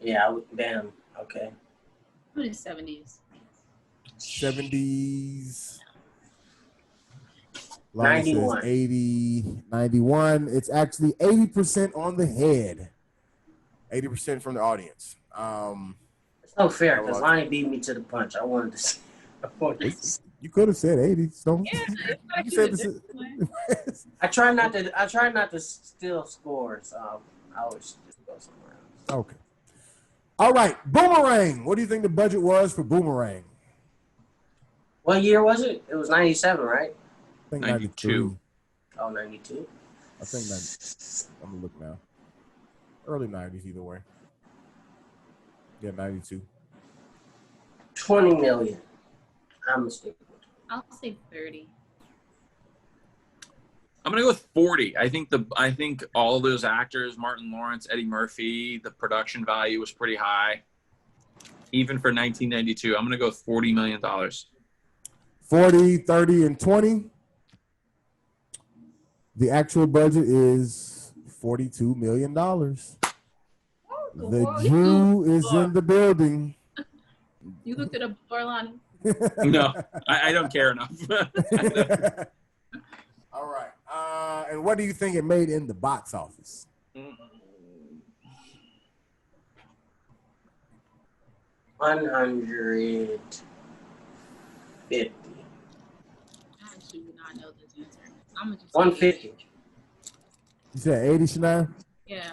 Yeah, damn. Okay. What is 70s? 70s. Lonnie 91. says 80, 91. It's actually 80% on the head. 80% from the audience. It's no fair because Lonnie beat me to the punch. I wanted to see. You could have said 80. So Yeah, you said this. I try not to steal scores. I always just go somewhere else. Okay. All right. Boomerang. What do you think the budget was for Boomerang? What year was it? It was 97, right? I think 92. Oh, 92. I think that I'm gonna look now. Early 90s, either way. Yeah, 92. 20 million. I'm mistaken. I'll say 30. I'm gonna go with 40. I think all those actors, Martin Lawrence, Eddie Murphy, the production value was pretty high, even for 1992. I'm gonna go with $40 million. 40, 30, and 20. The actual budget is $42 million. The Jew is in the building. You looked it up before, Lonnie. No, I don't care enough. All right. And what do you think it made in the box office? $150. I actually would not know this answer. I'm gonna just 150. You said 80, Shania? Yeah.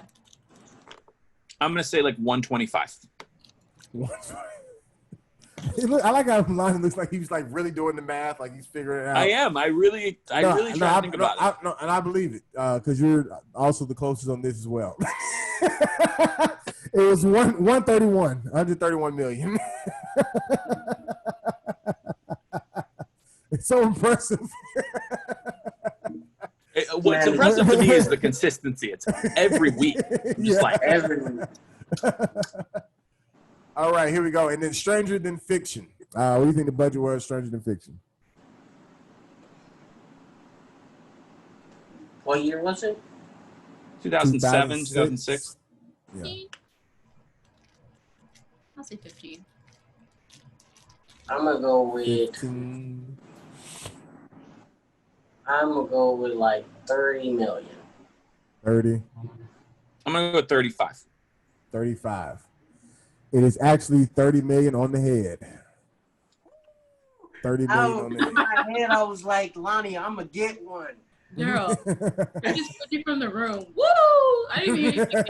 I'm gonna say like 125. I like how Lonnie looks like he was like really doing the math, like he's figuring it out. I am. I really try to think about it. And I believe it because you're also the closest on this as well. It was 131 million. It's so impressive. What's impressive to me is the consistency. It's every week. Just like Every week. All right, here we go. And then Stranger Than Fiction. What do you think the budget was, Stranger Than Fiction? What year was it? 2007, 2006. Yeah. I'll say 15. I'm gonna go with 15. like 30 million. 30. I'm gonna go with 35. 35. It is actually 30 million on the head. 30 million on the head. In my head, I was like, Lonnie, I'm gonna get one. Girl, I just put you from the room. Woo! I didn't even hear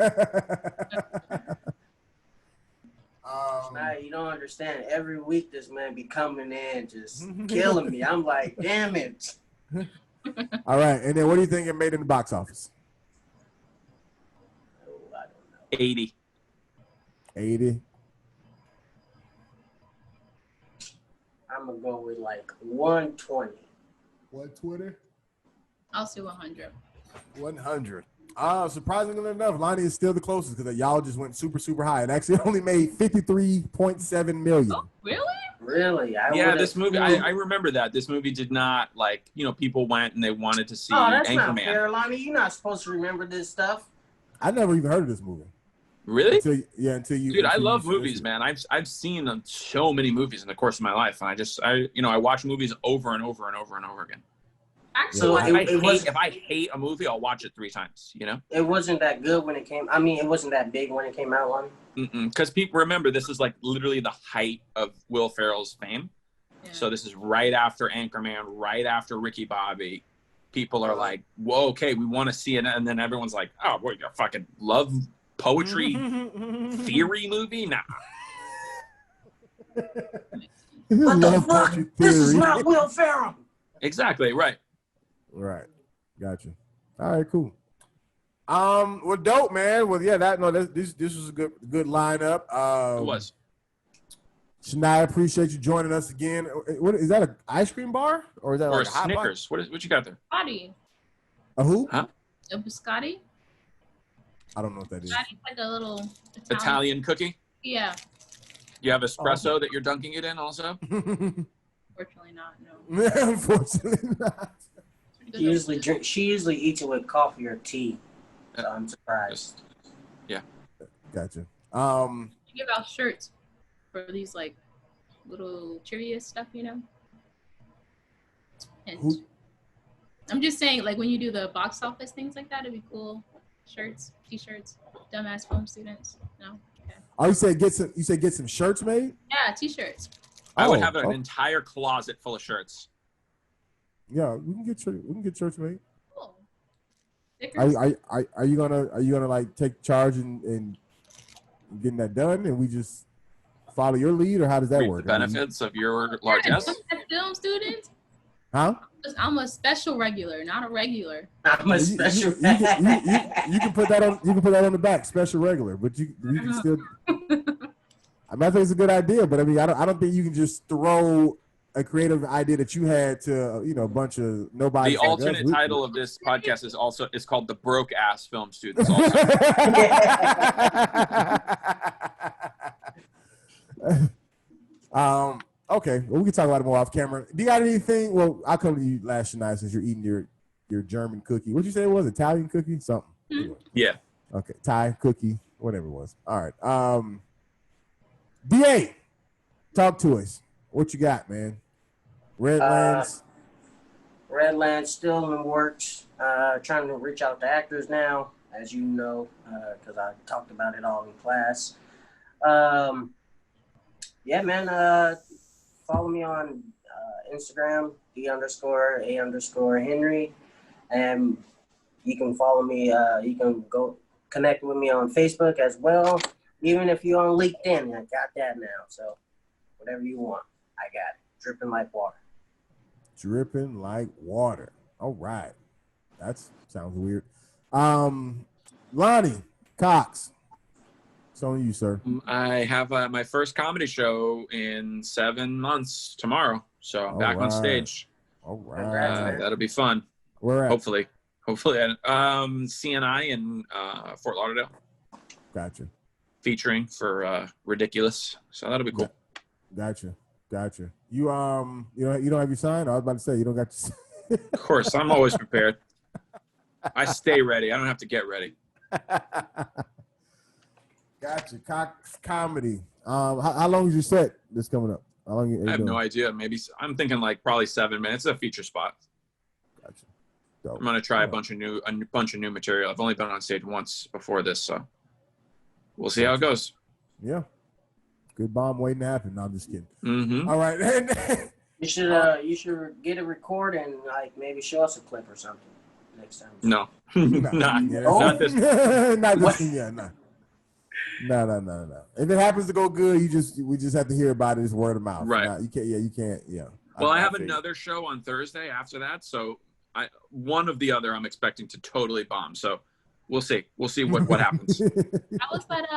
Nah, you don't understand. Every week, this man be coming in, just killing me. I'm like, damn it. All right, and then what do you think it made in the box office? Oh, I don't know. 80. 80. I'm gonna go with like 120. 120. I'll say 100. 100. Surprisingly enough, Lonnie is still the closest because y'all just went super, super high. It actually only made 53.7 million. Oh, really? Really? Yeah, this movie, I remember that. This movie did not, like, people went and they wanted to see Oh, that's not Anchorman. fair, Lonnie. You're not supposed to remember this stuff. I never even heard of this movie. Really? Until you. Dude, I love movies, man. I've seen so many movies in the course of my life, and I watch movies over and over and over and over again. Actually, If I hate a movie, I'll watch it 3 times. It wasn't that good when it came. I mean, it wasn't that big when it came out, Lonnie. Because people remember this is like literally the height of Will Ferrell's fame. yeah. So this is right after Anchorman, right after Ricky Bobby. People are like, "Whoa, okay, we want to see it," and then everyone's like, "Oh, what, you fucking love poetry theory movie? Nah." What the fuck? This is not Will Ferrell. Exactly right. Right. Gotcha. All right, cool. Well, dope, man. Well, yeah, this was a good lineup. It was. Shania, appreciate you joining us again. What is that? An ice cream bar or is that Or like a hot Snickers? What you got there? Biscotti. A who? Huh? A biscotti? I don't know what that is. Biscotti's like a little Italian cookie. Yeah. You have espresso that you're dunking it in, also. Fortunately not. No. Unfortunately not. She usually eats it with coffee or tea. So I'm surprised. Yeah. Gotcha. You give out shirts for these like little trivia stuff, And I'm just saying, like when you do the box office things like that, it'd be cool. Shirts, t-shirts, dumbass film students. No. Okay. Oh, you said get some shirts made? Yeah, t-shirts. I would have an entire closet full of shirts. Yeah, we can get shirts made. Cool. Stickers. Are you gonna like take charge and getting that done, and we just follow your lead, or how does that Reap work? the benefits of your largesse. Film students. Huh? I'm a special regular, not a regular. I'm a special. You can put that on. You can put that on the back, special regular. But you can still. I think it's a good idea, but I mean, I don't think you can just throw a creative idea that you had to a bunch of nobody. The alternate title of this podcast is called The Broke Ass Film Students. Also. Okay, well, we can talk about it more off camera. Do you got anything? Well, I'll come to you last night since you're eating your German cookie. What'd you say it was? Italian cookie? Something. Anyway. Yeah. Okay, Thai cookie, whatever it was. All right. DA, talk to us. What you got, man? Redlands. Redlands still in the works. Trying to reach out to actors now, as you know, because I talked about it all in class. Yeah, man. Follow me on Instagram, D_A_Henry. And you can follow me. You can go connect with me on Facebook as well. Even if you're on LinkedIn, I got that now. So whatever you want, I got it. Dripping like water. Dripping like water. All right. That sounds weird. Lonnie Cox. It's on you, sir. I have my first comedy show in 7 months tomorrow. So I'm back on stage. All right. That'll be fun. Where at? Hopefully. CNI in Fort Lauderdale. Gotcha. Featuring for Ridiculous. So that'll be cool. Gotcha. You don't have your sign? I was about to say you don't got your Of course, I'm always prepared. I stay ready. I don't have to get ready. Gotcha. Cox Comedy. How long is your set that's coming up? How long I have no idea. Maybe I'm thinking like probably 7 minutes. It's a feature spot. Gotcha. Dope. I'm gonna try a bunch of new material. I've only been on stage once before this, so we'll see how it goes. Yeah. Good bomb waiting to happen. No, I'm just kidding. Mm-hmm. All right. You should get a record and like maybe show us a clip or something next time. No. Not this. Not this. Yeah, no. No. If it happens to go good, we just have to hear about it. It's word of mouth. Right. You can't. Yeah. Well, I have another show on Thursday after that, so one of the other I'm expecting to totally bomb. So we'll see. We'll see what happens. How is that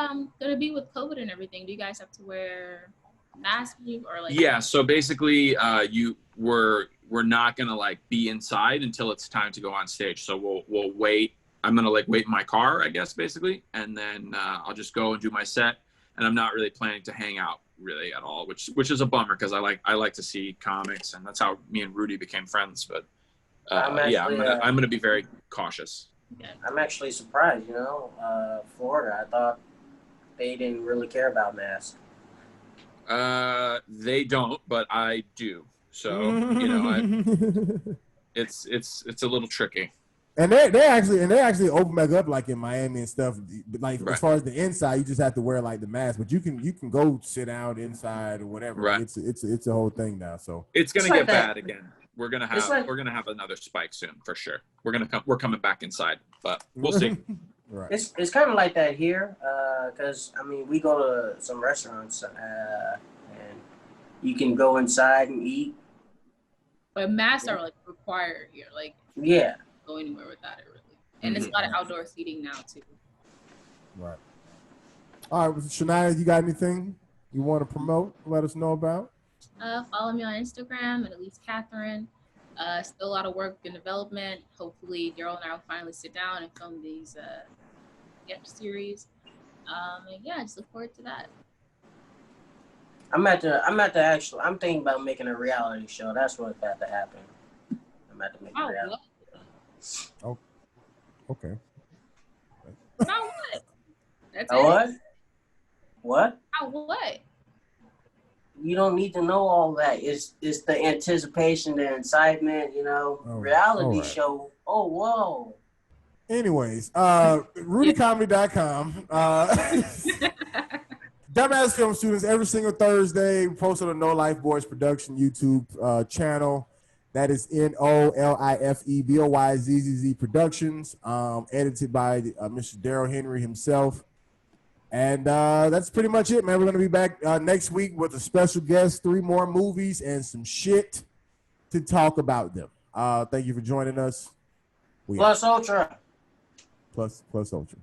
gonna be with COVID and everything? Do you guys have to wear masks or like? Yeah. So basically, we're not gonna like be inside until it's time to go on stage. So we'll wait. I'm gonna like wait in my car, I guess, basically, and then I'll just go and do my set. And I'm not really planning to hang out really at all, which is a bummer because I like to see comics, and that's how me and Rudy became friends. But I'm gonna be very cautious. I'm actually surprised. Florida. I thought they didn't really care about masks. They don't, but I do. So it's a little tricky. And they actually open back up like in Miami and stuff. Like right. As far as the inside, you just have to wear like the mask, but you can go sit down inside or whatever. Right. It's a whole thing now. So it's gonna get bad again. We're gonna have another spike soon for sure. We're coming back inside, but we'll see. Right. It's kind of like that here, because I mean we go to some restaurants and you can go inside and eat. But masks are like required here, like yeah. Go anywhere without it really, and it's a lot of outdoor seating now too. Right. All right, Shania, you got anything you want to promote? Let us know about. Follow me on Instagram at least Catherine. Still a lot of work in development. Hopefully, Daryl and I will finally sit down and film these series. And yeah, just look forward to that. I'm thinking about making a reality show. That's what's about to happen. I'm about to make a reality. Oh, okay. About what? That's what? What? About what? You don't need to know all that. It's the anticipation, the excitement, reality show. Oh, whoa. Anyways, RudyComedy.com. Dumbass Film Students every single Thursday. We post on the No Life Boys Production YouTube channel. That is NOLIFEBOYZZZ Productions. Edited by Mr. Daryl Henry himself. And that's pretty much it, man. We're going to be back next week with a special guest, 3 more movies, and some shit to talk about them. Thank you for joining us. Plus Ultra. Plus Ultra.